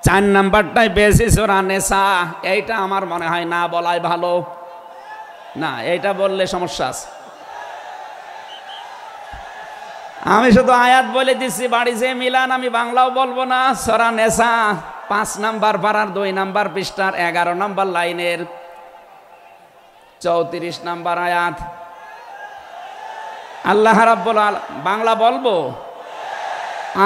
4 নাম্বারটাই পেয়েছি সূরা নিসা। এইটা আমার মনে হয় না বলাই ভালো, না এইটা বললে সমস্যা আছে। আমি শুধু আয়াত বলে দিচ্ছি, বাড়ি যে মিলান, আমি বাংলাও বলবো না। সূরা নিসা 5 নাম্বার পারার 2 নাম্বার পৃষ্ঠার 11 নাম্বার লাইনের 34 নাম্বার আয়াত। আল্লাহ রাব্বুল আলামিন, বাংলা বলবো,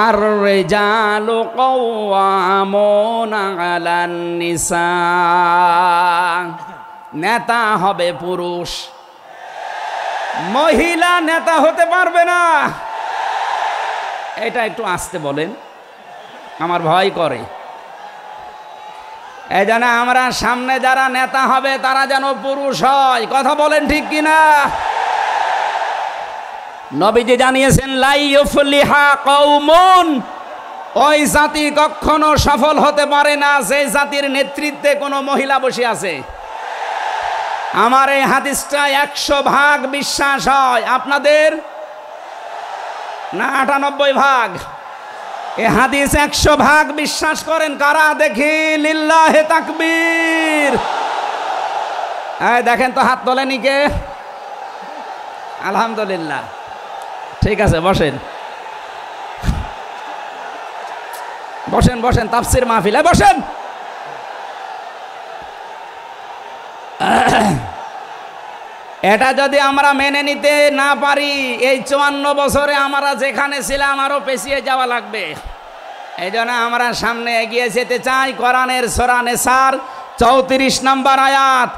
আর রিজালু কাওয়ামুনা আলান নিসা, নেতা হবে পুরুষ, মহিলা নেতা হতে পারবে না। এটা একটু আস্তে বলেন। আমার ভয় করে। এই জন্য আমরা সামনে যারা নেতা হবে তারা যেন পুরুষ হয়। কথা বলেন ঠিক কিনা? নবীজি জানিয়েছেন লা ইউফলিহা কওমুন, ওই জাতি কখনো সফল হতে পারে না যে জাতির নেতৃত্বে কোনো মহিলা বসে আছে। আমার এই হাদিসটা 100% বিশ্বাস হয়। আপনাদের না 98%? এই হাদিস 100% বিশ্বাস করেন কারা? দেখি লিল্লাহে তাকবীর। এই দেখেন তো, হাত তোলেনি কে? আলহামদুলিল্লাহ। ঠিক আছে, বসেন বসেন বসেন, তাফসীর মাহফিলে বসেন। এটা যদি আমরা মেনে নিতে না পারি, এই 54 বছরে আমরা যেখানে ছিলাম আরো পেছিয়ে যাওয়া লাগবে। এই জন্য আমরা সামনে এগিয়ে যেতে চাই। কোরআনের সূরা নিসার 34 নম্বর আয়াত,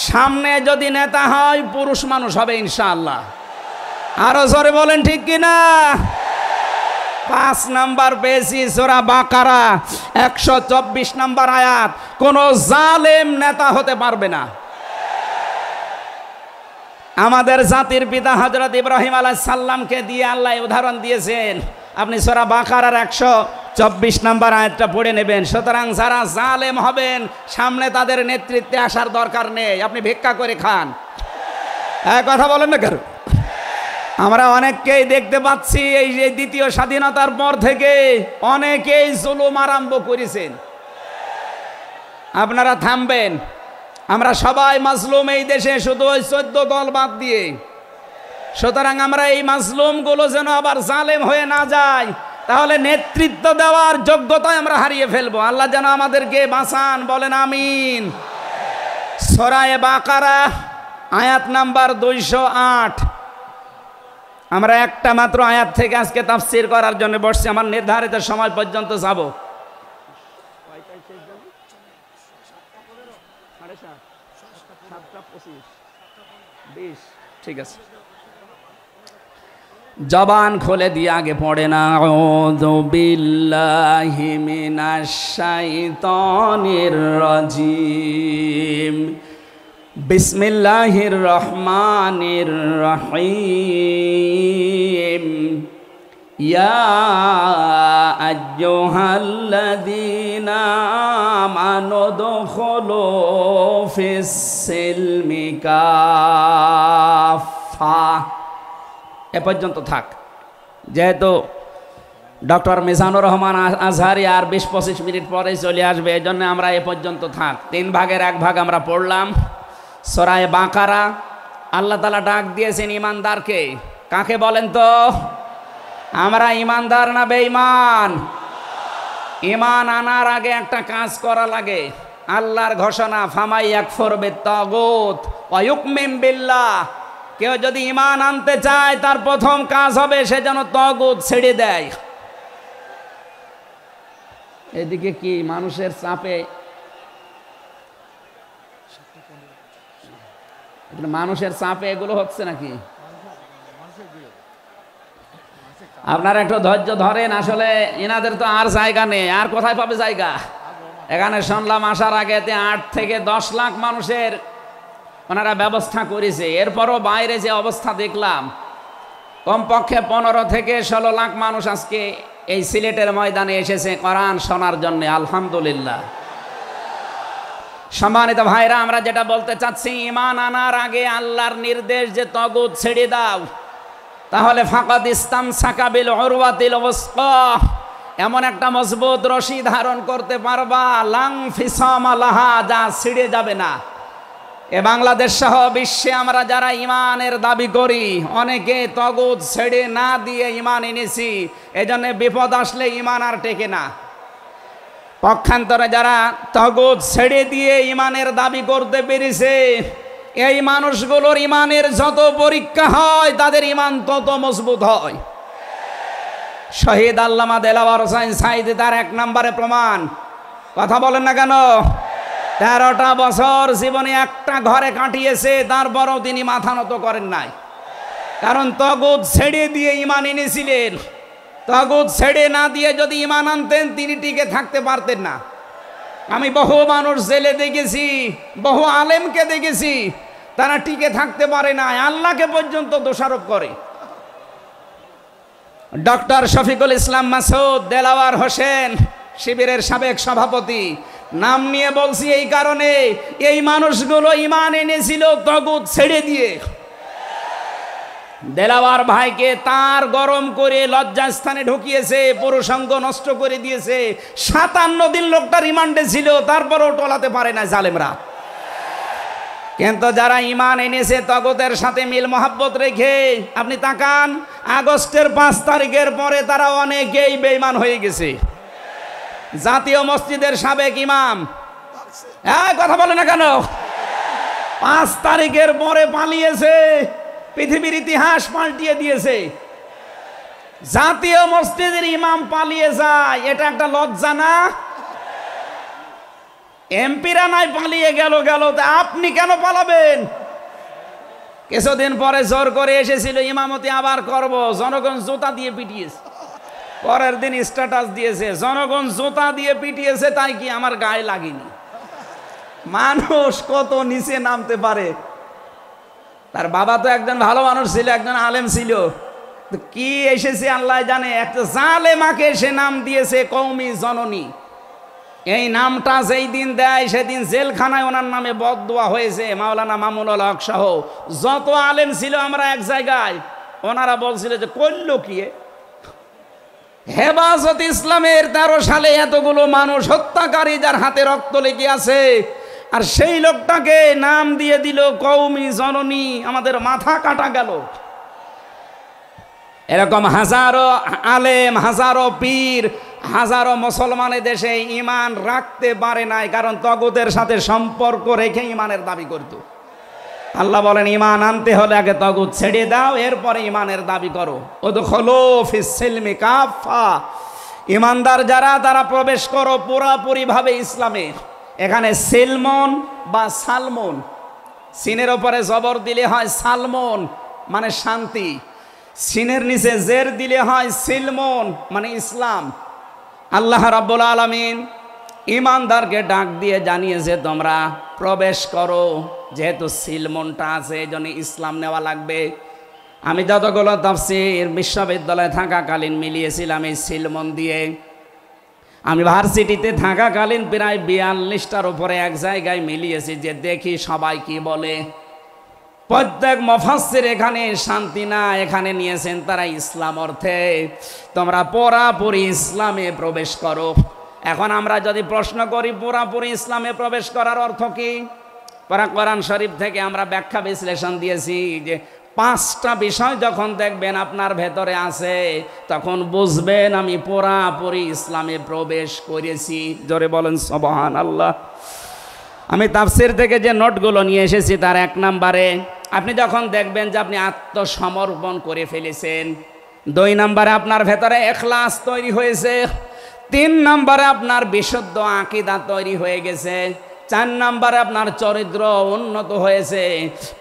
সামনে যদি নেতা হয় পুরুষ মানুষ হবে ইনশাআল্লাহ। আরো জোরে বলেন ঠিক কিনা? 5 নাম্বার পেয়েছি সূরা বাকারা 124 নম্বর আয়াত, কোন জালেম নেতা হতে পারবে না। আমাদের জাতির পিতা হযরত ইব্রাহিম আলাইহিস সালামকে দিয়ে আল্লাহ উদাহরণ দিয়েছেন। আপনি সূরা বাকারার 124 নম্বর আয়াতটা পড়ে নেবেন। সুতরাং যারা জালেম হবেন সামনে তাদের নেতৃত্বে আসার দরকার নেই, আপনি ভিক্ষা করে খান। কথা বলেন না কেন? আমরা অনেককেই দেখতে পাচ্ছি এই যে দ্বিতীয় স্বাধীনতার পর থেকে অনেকেই জুলুম আরম্ভ করেছেন। আপনারা থামবেন। আমরা সবাই মাজলুম এই দেশে, শুধু ওই 14 দল বাদ দিয়ে। সুতরাং আমরা এই মাজলুমগুলো যেন আবার জালেম হয়ে না যায়, তাহলে নেতৃত্ব দেওয়ার যোগ্যতায় আমরা হারিয়ে ফেলবো। আল্লাহ যেন আমাদেরকে বাঁচান, বলেন আমিন। সূরা বাকারা আয়াত নাম্বার 208। আমরা একটা মাত্র আয়াত থেকে আজকে তাফসীর করার জন্য বসছি। আমার নির্ধারিত সময় পর্যন্ত যাব। ঠিক আছে, জবান খুলে দিয়ে আগে পড়ে না, আউযু বিল্লাহি মিনাশ শাইতানির রাজিম, বিসমিল্লাহির রহমানির রহিম, ইয়া আইয়ুহাল্লাযীনা আমানু দুখুলু ফিস-সিলমি কাফা। এ পর্যন্ত থাক। যেহেতু ডক্টর মিজানুর রহমান আজহারি আর 20-25 মিনিট পরে চলে আসবে, এই জন্য আমরা এ পর্যন্ত থাক। 3 ভাগের 1 ভাগ আমরা পড়লাম। সূরা বাকারা আল্লাহ তাআলা ডাক দিয়েছেন ইমানদারকে। কাকে বলেন তো? আমরা ইমানদার না বেঈমান? ইমান আনার আগে একটা কাজ করা লাগে। আল্লাহর ঘোষণা, ফামাই ইয়াকফুর বিত-তাগুত ওয়া ইউমিন বিল্লাহ। কেউ যদি ইমান আনতে চায় তার প্রথম কাজ হবে সে যেন তাগুত ছেড়ে দেয়। এদিকে কি মানুষের চাপে, মানুষের চাপে এগুলো হচ্ছে নাকি? আপনারা একটু ধৈর্য ধরেন। আসলে এনাদের তো আর জায়গা নেই, আর কোথায় পাবে জায়গা? এখানে শুনলাম আসার আগে 8 থেকে 10 লাখ মানুষের ওনারা ব্যবস্থা করেছে। এরপরও বাইরে যে অবস্থা দেখলাম, কমপক্ষে 15 থেকে 16 লাখ মানুষ আজকে এই সিলেটের ময়দানে এসেছে কোরআন শোনার জন্য। আলহামদুলিল্লাহ। সম্মানিত ভাইরা, আমরা যেটা বলতে চাচ্ছি, ঈমান আনার আগে আল্লাহর নির্দেশ যে তাগুত ছেড়ে দাও, তাহলে ফাকাদ ইসতামসাকা বিল উরওয়াতিল ওয়াসকা, এমন একটা মজবুত রশি ধারণ করতে পারবা, লাং ফিসামা লাহা, যা ছিঁড়ে যাবে না। এ বাংলাদেশ সহ বিশ্বে আমরা যারা ইমানের দাবি করি, অনেকে তাগুত ছেড়ে না দিয়ে ইমান এনেছি। এজন্য বিপদ আসলে ইমান আর টেকে না। পক্ষান্তরে যারা তাগুত ছেড়ে দিয়ে ইমানের দাবি করতে পেরেছে, এই মানুষগুলোর ইমানের যত পরীক্ষা হয় তাদের ইমান তত মজবুত হয়। শহীদ আল্লামা দেলাওয়ার হোসাইন সাঈদী তার 1 নম্বরে প্রমাণ। কথা বলেন না কেন? 13টা বছর জীবনে একটা ঘরে কাটিয়েছে, তারপরও তিনি মাথা নত করেন নাই। কারণ তাগুত ছেড়ে দিয়ে ইমান এনেছিলেন। তাগুত ছেড়ে না দিয়ে যদি ঈমান আনতেন তিনি টিকে থাকতে পারতেন না। আমি বহু মানুষ জেলে দেখেছি, বহু আলেমকে দেখেছি, তারা টিকে থাকতে পারে না, আল্লাহকে পর্যন্ত দোষারোপ করে। ডক্টর শফিকুল ইসলাম মাসুদ দেলাওয়ার হোসেন শিবিরের সাবেক সভাপতি, নাম নিয়ে বলছি এই কারণে, এই মানুষগুলো ঈমান এনেছিল তাগুত ছেড়ে দিয়ে। দেলাওয়ার ভাইকে তার গরম করে লজ্জাস্থানে ঢুকিয়েছে, পুরুষাঙ্গ নষ্ট করে দিয়েছে। 57 দিন লোকটা রিমান্ডে ছিল, তারপরও টলাতে পারে না জালেমরা। কিন্তু যারা ঈমান এনেছে তাগুতের সাথে মিল মহাব্বত রেখে, আপনি তাকান আগস্টের 5 তারিখের পরে তারা অনেকেই বেঈমান হয়ে গেছে। জাতীয় মসজিদের সাবেক ইমাম, কথা বলে না কেন, 5 তারিখের পরে পালিয়েছে, পৃথিবীর ইতিহাস পাল্টিয়ে দিয়েছে। জাতীয় মসজিদের ইমাম পালিয়ে যায়, এটা একটা লজ্জা না? এমপিরা নাই পালিয়ে গেল, আপনি কেন পালাবেন? কিছুদিন পরে জোর করে এসেছিল ইমামতি আবার করব, জনগণ জুতা দিয়ে পিটিয়েছে। পরের দিন স্ট্যাটাস দিয়েছে, জনগণ জুতা দিয়ে পিটিয়েছে, তাই কি আমার গায়ে লাগেনি। মানুষ কত নিচে নামতে পারে। তার বাবা তো একজন ভালো মানুষ ছিল, একজন আলেম ছিল, কি এসেছে আল্লাহ জানে। একটা জালেমাকে সে নাম দিয়েছে কওমি জননী। এই নামটা যেই দিন দেয় সেদিন জেলখানায় ওনার নামে বদদোয়া হয়েছে। মাওলানা মামুনুল হক সহ যত আলেম ছিল আমরা এক জায়গায়, ওনারা বলছিল যে করল কি হেফাজত ইসলামের 13 সালে এতগুলো মানুষ হত্যাকারী যার হাতে রক্ত লেগে আছে, আর সেই লোকটাকে নাম দিয়ে দিল কওমি জননী। আমাদের মাথা কাটা গেল। এরকম হাজারো আলেম, হাজারো পীর, হাজারো মুসলমানের দেশে ঈমান রাখতে পারে নাই, কারণ তাগুতের সাথে সম্পর্ক রেখে ঈমানের দাবি করত। আল্লাহ বলেন ঈমান আনতে হলে আগে তাগুত ছেড়ে দাও, এরপরে ঈমানের দাবি করো। উদখুলু ফিস সিলমি কাফা, ঈমানদার যারা তারা প্রবেশ করো পুরাপুরি ভাবে ইসলামে। এখানে সিলমন বা সালমন, সিনের উপরে জবর দিলে হয় সালমন মানে শান্তি, সিনের নিচে জের দিলে হয় সিলমন মানে ইসলাম। আল্লাহ রাব্বুল আলামিন ঈমানদারকে ডাক দিয়ে জানিয়েছে তোমরা প্রবেশ করো, যেহেতু সিলমনটা আছে এই জন্য ইসলাম নেওয়া লাগবে। আমি যতগুলো তাফসীর বিশ্ববিদ্যালয়ে থাকাকালীন মিলিয়েছিলাম এই সিলমন দিয়ে। আমি ভার্সিটিতে থাকাকালীন প্রায় 42টার উপরে এক জায়গায় মিলিয়েছি, যে দেখি সবাই কি বলে। প্রত্যেক মুফাসসির এখানে শান্তি না, এখানে নিয়েছেন তারা ইসলাম অর্থে তোমরা পুরাপুরি ইসলামে প্রবেশ করো। এখন আমরা যদি প্রশ্ন করি পুরাপুরি ইসলামে প্রবেশ করার অর্থ কি, কোরআন শরীফ থেকে আমরা ব্যাখ্যা বিশ্লেষণ দিয়েছি যে 5টা বিষয় যখন দেখবেন আপনার ভেতরে আছে, তখন বুঝবেন আমি পুরাপুরি ইসলামে প্রবেশ করেছি। জোরে বলেন সুবহানাল্লাহ। আমি তাফসীর থেকে যে নোটগুলো নিয়ে এসেছি তার 1 নম্বরে আপনি যখন দেখবেন যে আপনি আত্মসমর্পণ করে ফেলেছেন, 2 নম্বরে আপনার ভেতরে ইখলাস তৈরি হয়েছে, 3 নম্বরে আপনার বিশুদ্ধ আকীদা তৈরি হয়ে গেছে, 4 নম্বরে আপনার চরিত্র উন্নত হয়েছে,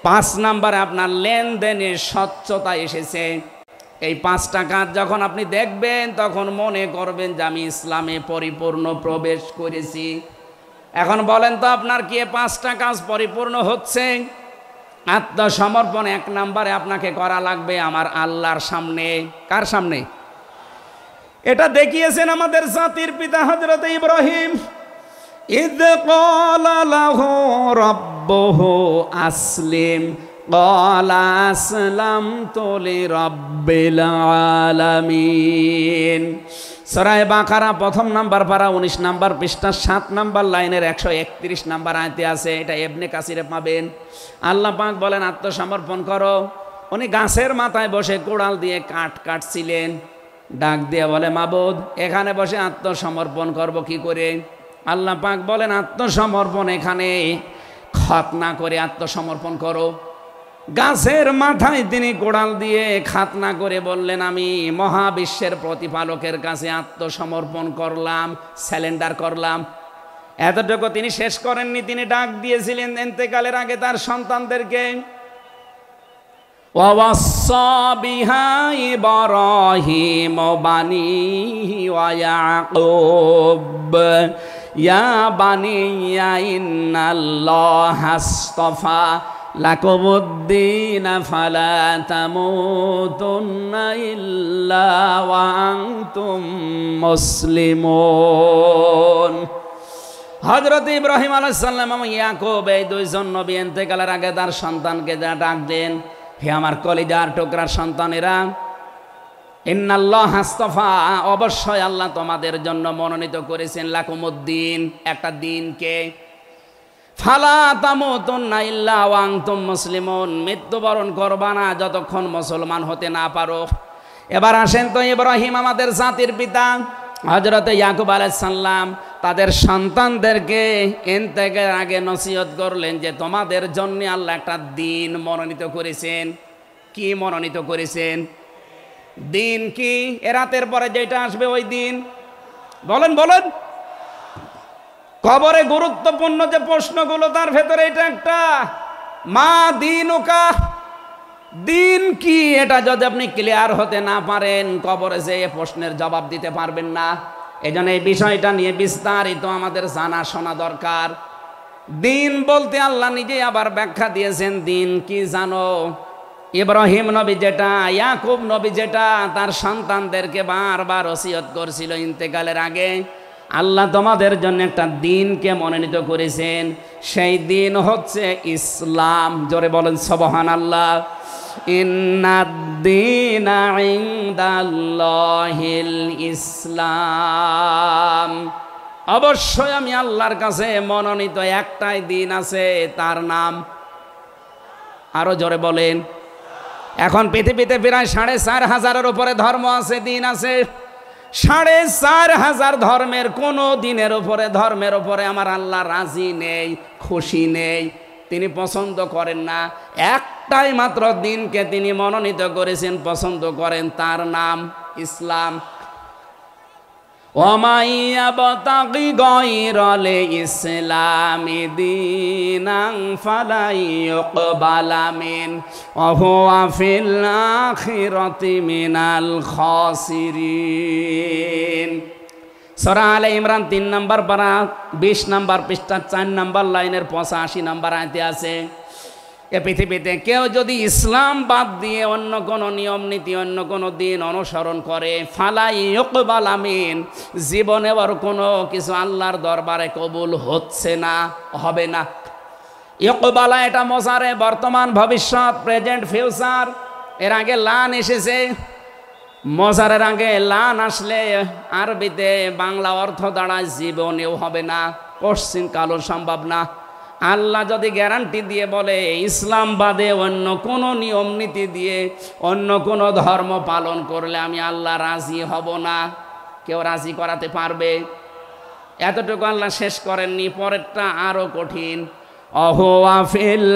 5 নম্বরে আপনার লেনদেনের স্বচ্ছতা এসেছে। এই 5টা কাজ যখন আপনি দেখবেন তখন মনে করবেন যে আমি ইসলামে পরিপূর্ণ প্রবেশ করেছি। এখন বলেন তো আপনার কি 5টা কাজ পরিপূর্ণ হচ্ছে? আত্মসমর্পণ 1 নম্বরে আপনাকে করা লাগবে আমার আল্লাহর সামনে। কার সামনে? এটা দেখিয়েছেন আমাদের জাতির পিতা হযরত ইব্রাহিম। ইয ক্বালা লাহু রাব্বুহু আসলিম ক্বালা আসলামতু লিরাব্বিল আলামিন। সূরা বাকারা 1 নম্বর পারা 19 নম্বর পৃষ্ঠা 7 নম্বর লাইনের 131 নম্বর আয়াতে আছে। এটা ইবনে কাসিরে পাবেন। আল্লাহ পাক বলেন আত্মসমর্পণ করো। উনি গাছের মাথায় বসে কোড়াল দিয়ে কাঠ কাটছিলেন, ডাক দিয়ে বলে মাবুদ এখানে বসে আত্মসমর্পণ করব কি করে? আল্লাহ পাক বলেন আত্মসমর্পণ এখানে খাতনা করে আত্মসমর্পণ করো। গাছের মাথায় তিনি কোড়াল দিয়ে খাতনা করে বললেন আমি মহাবিশ্বের প্রতিপালকের কাছে আত্মসমর্পণ করলাম, স্যালেন্ডার করলাম। এতটুকু তিনি শেষ করেননি, তিনি ডাক দিয়েছিলেন ইন্তেকালের আগে তার সন্তানদেরকে, ووصى بها إبراهيم بنيه ويعقوب يا بني إن الله اصطفى لكم الدين فلا تموتن إلا وأنتم مسلمون হযরত ইব্রাহিম আলাইহিস সালাম এবং ইয়াকুব এই দুইজন নবী ইন্তেকালের আগে তার সন্তানকে ডাক দেন, হে আমার কলিজার টুকরার সন্তানেরা, ইন্নাল্লাহ আস্তাফা, অবশ্যই আল্লাহ তোমাদের জন্য মনোনীত করেছেন লাকুমুদ্দিন, একটা দিনকে, ফালা তামুতুন্না ইল্লা ওয়া আনতুম মুসলিমুন, মৃত্যুবরণ করবা না যতক্ষণ মুসলমান হতে না পারো। এবার আসেন তো, ইব্রাহিম আমাদের জাতির পিতা, হযরত ইয়াকুব আলাইহিস সালাম তাদের সন্তানদেরকে ইন্তেকালের আগে নসিহত করলেন যে তোমাদের জন্য আল্লাহ একটা দিন মনোনীত করেছেন। কি মনোনীত করেছেন? দিন কি? এ রাতের পরে যেটা আসবে ওই দিন। বলেন বলেন। কবরে গুরুত্বপূর্ণ যে প্রশ্নগুলো তার ভেতরে এটা একটা, মা দিনুকা, দিন কি? এটা যদি আপনি ক্লিয়ার হতে না পারেন কবরে যে প্রশ্নের জবাব দিতে পারবেন না। এজন্য এই বিষয়টা নিয়ে বিস্তারিত আমাদের জানা শোনা দরকার। দিন বলতে আল্লাহ নিজেই আবার ব্যাখ্যা দিয়েছেন। দিন কি জানো? ইব্রাহিম নবী যেটা, ইয়াকুব নবী যেটা তার সন্তানদেরকে বারবার ওসিয়ত করছিল ইন্তেকালের আগে, আল্লাহ তোমাদের জন্য একটা দিনকে মনোনীত করেছেন। সেই দিন হচ্ছে ইসলাম। জোরে বলেন সুবহানাল্লাহ। ইন্নাদ-দীনা ইনদাল্লাহিল ইসলাম, অবশ্যই আমি আল্লাহর কাছে মনোনীত একটাই দিন আছে, তার নাম, আরো জোরে বলেন। এখন পৃথিবীতে প্রায় 4,500-এর উপরে ধর্ম আছে, দিন আছে। 4,500 ধর্মের কোন দিনের উপরে, ধর্মের উপরে আমার আল্লাহ রাজি নেই, খুশি নেই, তিনি পছন্দ করেন না। একটাই মাত্র দিনকে তিনি মনোনীত করেছেন, পছন্দ করেন, তার নাম ইসলাম। ওয়ামাই ইয়াবতাগি গায়রাল ইসলামি দীনান ফালা ইউকবালা মিন ওয়া হুয়া ফিল আখিরাতি মিনাল খাসিরিন। সূরা আলে ইমরান 3 নম্বর পারা 20 নম্বর পৃষ্ঠা 4 নম্বর লাইনের 85 নম্বর আয়াতে আছে, এ পৃথিবীতে কেউ যদি ইসলাম বাদ দিয়ে অন্য কোনো নিয়ম নীতি, অন্য কোনো দিন অনুসরণ করে, ফালাই ইউকবালা মিন, জীবনে আর কোনো কিছু আল্লাহর দরবারে কবুল হচ্ছে না, হবে না। ইউকবালা এটা মোজারে, বর্তমান, ভবিষ্যৎ, প্রেজেন্ট, ফিউচার। এর আগে লান এসেছে, মজারের আগে লান আসলে আরবিতে বাংলা অর্থ দাঁড়ায় জীবনেও হবে না, কোশ্চিন কালো সম্ভব না। আল্লাহ যদি গ্যারান্টি দিয়ে বলে ইসলাম বাদে অন্য কোনো নিয়ম নীতি দিয়ে অন্য কোনো ধর্ম পালন করলে আমি আল্লাহ রাজি হব না, কেউ রাজি করাতে পারবে? এতটুকু আল্লাহ শেষ করেননি, পরেরটা আরো কঠিন। অহুয়া ফিল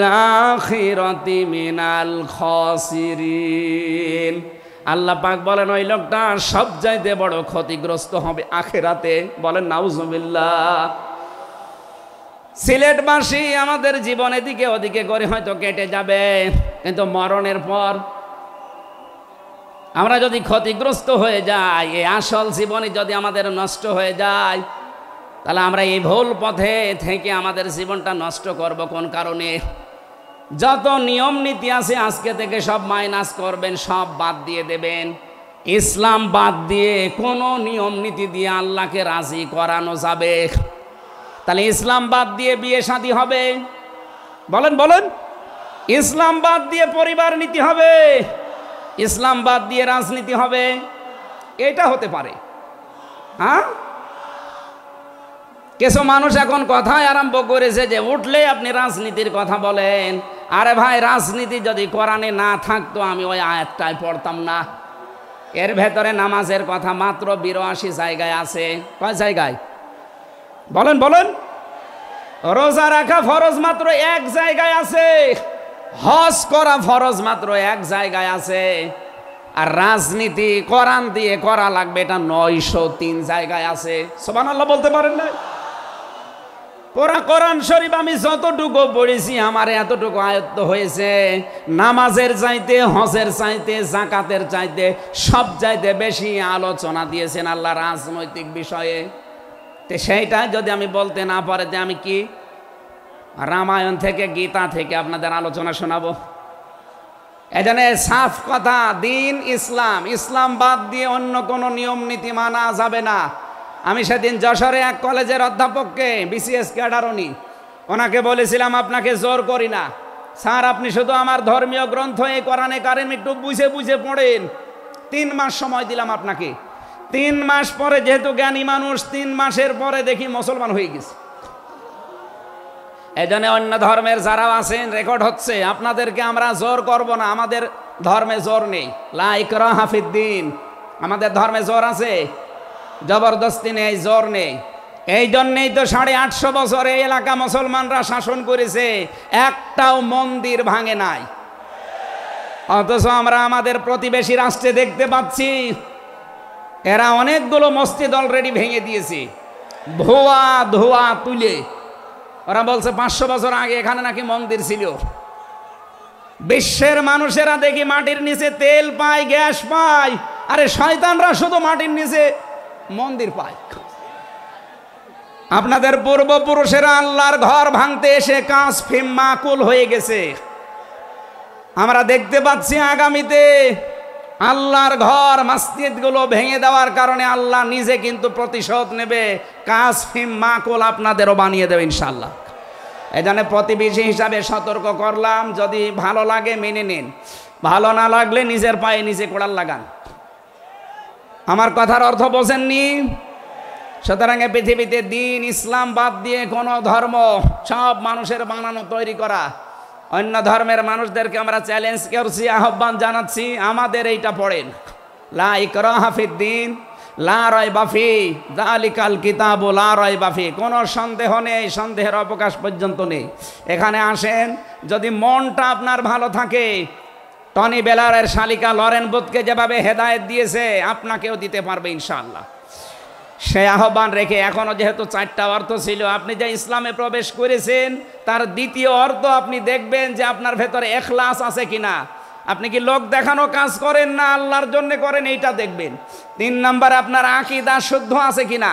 আখিরাতি মিনাল খাসিরিন, আল্লাহ পাক বলেন ওই লোকটা সবচাইতে বড় ক্ষতিগ্রস্ত হবে আখিরাতে। বলেন নাউজুবিল্লাহ। সিলেটবাসী আমাদের জীবন এদিকে ওদিকে করে হয়তো কেটে যাবে, কিন্তু মরণের পর আমরা যদি ক্ষতিগ্রস্ত হয়ে যাই, এই আসল জীবনে যদি আমাদের নষ্ট হয়ে যায়, তাহলে আমরা এই ভুল পথে থেকে আমাদের জীবনটা নষ্ট করব কোন কারণে? যত নিয়ম নীতি আছে আজকে থেকে সব মাইনাস করবেন, সব বাদ দিয়ে দেবেন। ইসলাম বাদ দিয়ে কোনো নিয়ম নীতি দিয়ে আল্লাহকে রাজি করানো যাবে? তাহলে ইসলাম বাদ দিয়ে বিয়ে শাদী হবে? বলেন বলেন। ইসলাম বাদ দিয়ে পরিবার নীতি হবে? ইসলাম বাদ দিয়ে রাজনীতি হবে? এটা হতে পারে। হ্যাঁ, কিছু মানুষ এখন কথায় আরম্ভ করেছে যে উঠলে আপনি রাজনীতির কথা বলেন। আরে ভাই, রাজনীতি যদি কোরআনে না থাকতো আমি ওই আয়াতটাই পড়তাম না। এর ভেতরে নামাজের কথা মাত্র 82 জায়গায় আছে। কয় জায়গায়? বলেন বলেন। রোজা রাখা ফরজ মাত্র 1 জায়গায় আছে। হজ করা ফরজ মাত্র 1 জায়গায় আছে। আর রাজনীতি কোরআন দিয়ে করা লাগবে এটা 903 জায়গায় আছে। সুবহানাল্লাহ বলতে পারেন না? পুরা কোরআন শরীফ আমি যতটুকু পড়েছি আমার এতটুকু আয়ত্ত হয়েছে। নামাজের চাইতে, হজের চাইতে, জাকাতের চাইতে সব চাইতে বেশি আলোচনা দিয়েছেন আল্লাহ রাজনৈতিক বিষয়ে। তো সেইটা যদি আমি বলতে না পারে যে আমি কি রামায়ণ থেকে, গীতা থেকে আপনাদের আলোচনা শোনাবো? এজন্য সাফ কথা, দিন ইসলাম, ইসলাম বাদ দিয়ে অন্য কোনো নিয়ম নীতি মানা যাবে না। আমি সেদিন যশোরে এক কলেজের অধ্যাপককে, বিসিএস ক্যাডার উনি, ওনাকে বলেছিলাম আপনাকে জোর করি না স্যার, আপনি শুধু আমার ধর্মীয় গ্রন্থ এই কোরআনে কারিম একটু বুঝে বুঝে পড়েন। 3 মাস সময় দিলাম আপনাকে। 3 মাস পরে, যেহেতু জ্ঞানী মানুষ, 3 মাসের পরে দেখি মুসলমান হয়ে গেছে। এজন্য অন্য ধর্মের যারা আছেন, রেকর্ড হচ্ছে, আপনাদেরকে আমরা জোর করব না। আমাদের ধর্মে জোর নেই, লা ইকরাহা ফিদ্দিন। আমাদের ধর্মে জোর আছে, জবরদস্তি নেই, জোর নেই। এই জন্যেই তো 850 বছর এই এলাকা মুসলমানরা শাসন করেছে, একটাও মন্দির ভাঙে নাই। অথচ আমরা আমাদের প্রতিবেশী রাষ্ট্রে দেখতে পাচ্ছি এরা অনেকগুলো মসজিদ অলরেডি ভেঙে দিয়েছে, ধোয়া ধোয়া তুলে। ওরা বলছে 500 বছর আগে এখানে নাকি মন্দির ছিল। বিশ্বের মানুষেরা দেখি মাটির নিচে তেল পায়, গ্যাস পায়, আরে শয়তানরা শুধু মাটির নিচে মন্দির পায়। আপনাদের পূর্বপুরুষেরা আল্লাহর ঘর ভাঙতে এসে কাঁচ ফিম মাকুল হয়ে গেছে। আমরা দেখতে পাচ্ছি আগামীতে আল্লাহর ঘর, মসজিদগুলো ভেঙে দেওয়ার কারণে আল্লাহ নিজে কিন্তু প্রতিশোধ নেবে। কাঁচ ফিম মাকুল আপনাদেরও বানিয়ে দেবে ইনশাআল্লাহ। এজন্য প্রতিবেশী হিসাবে সতর্ক করলাম, যদি ভালো লাগে মেনে নিন, ভালো না লাগলে নিজের পায়ে নিজে কোড়াল লাগান। আমার কথার অর্থ বোঝেননি? সুতরাং পৃথিবীতে দিন ইসলাম বাদ দিয়ে কোনো ধর্ম সব মানুষের বানানো, তৈরি করা। অন্য ধর্মের মানুষদেরকে আমরা চ্যালেঞ্জ করছি, আহ্বান জানাচ্ছি, আমাদের এইটা পড়েন, লা ইকরাহা ফিদ্দিন লা রাইবা ফি যালিকাল কিতাবু লা রাইবা ফি। কোনো সন্দেহ নেই, সন্দেহের অবকাশ পর্যন্ত নেই। এখানে আসেন, যদি মনটা আপনার ভালো থাকে, টনি বেলারের শালিকা লরেন বুথকে যেভাবে হেদায়েত দিয়েছে আপনাকেও দিতে পারবে ইনশাআল্লাহ। সে আহ্বান রেখে, এখনো যেহেতু 4টা অর্থ ছিল, আপনি যে ইসলামে প্রবেশ করেছেন তার দ্বিতীয় অর্থ আপনি দেখবেন যে আপনার ভেতরে ইখলাস আছে কিনা। আপনি কি লোক দেখানো কাজ করেন না আল্লাহর জন্য করেন, এইটা দেখবেন। 3 নম্বরে আপনার আকীদা শুদ্ধ আছে কিনা।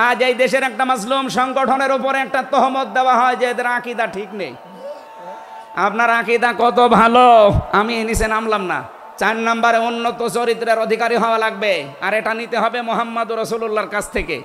আজ এই দেশের একটা মাসলুম সংগঠনের উপরে একটা তহমত দেওয়া হয় যে এদের আকীদা ঠিক নেই। আপনার আকীদা কত ভালো, আমি নিচে নামলাম না। 4 নম্বরে উন্নত চরিত্রের অধিকারী হওয়া লাগবে, আর এটা নিতে হবে মুহাম্মদ রাসূলুল্লাহর কাছ থেকে।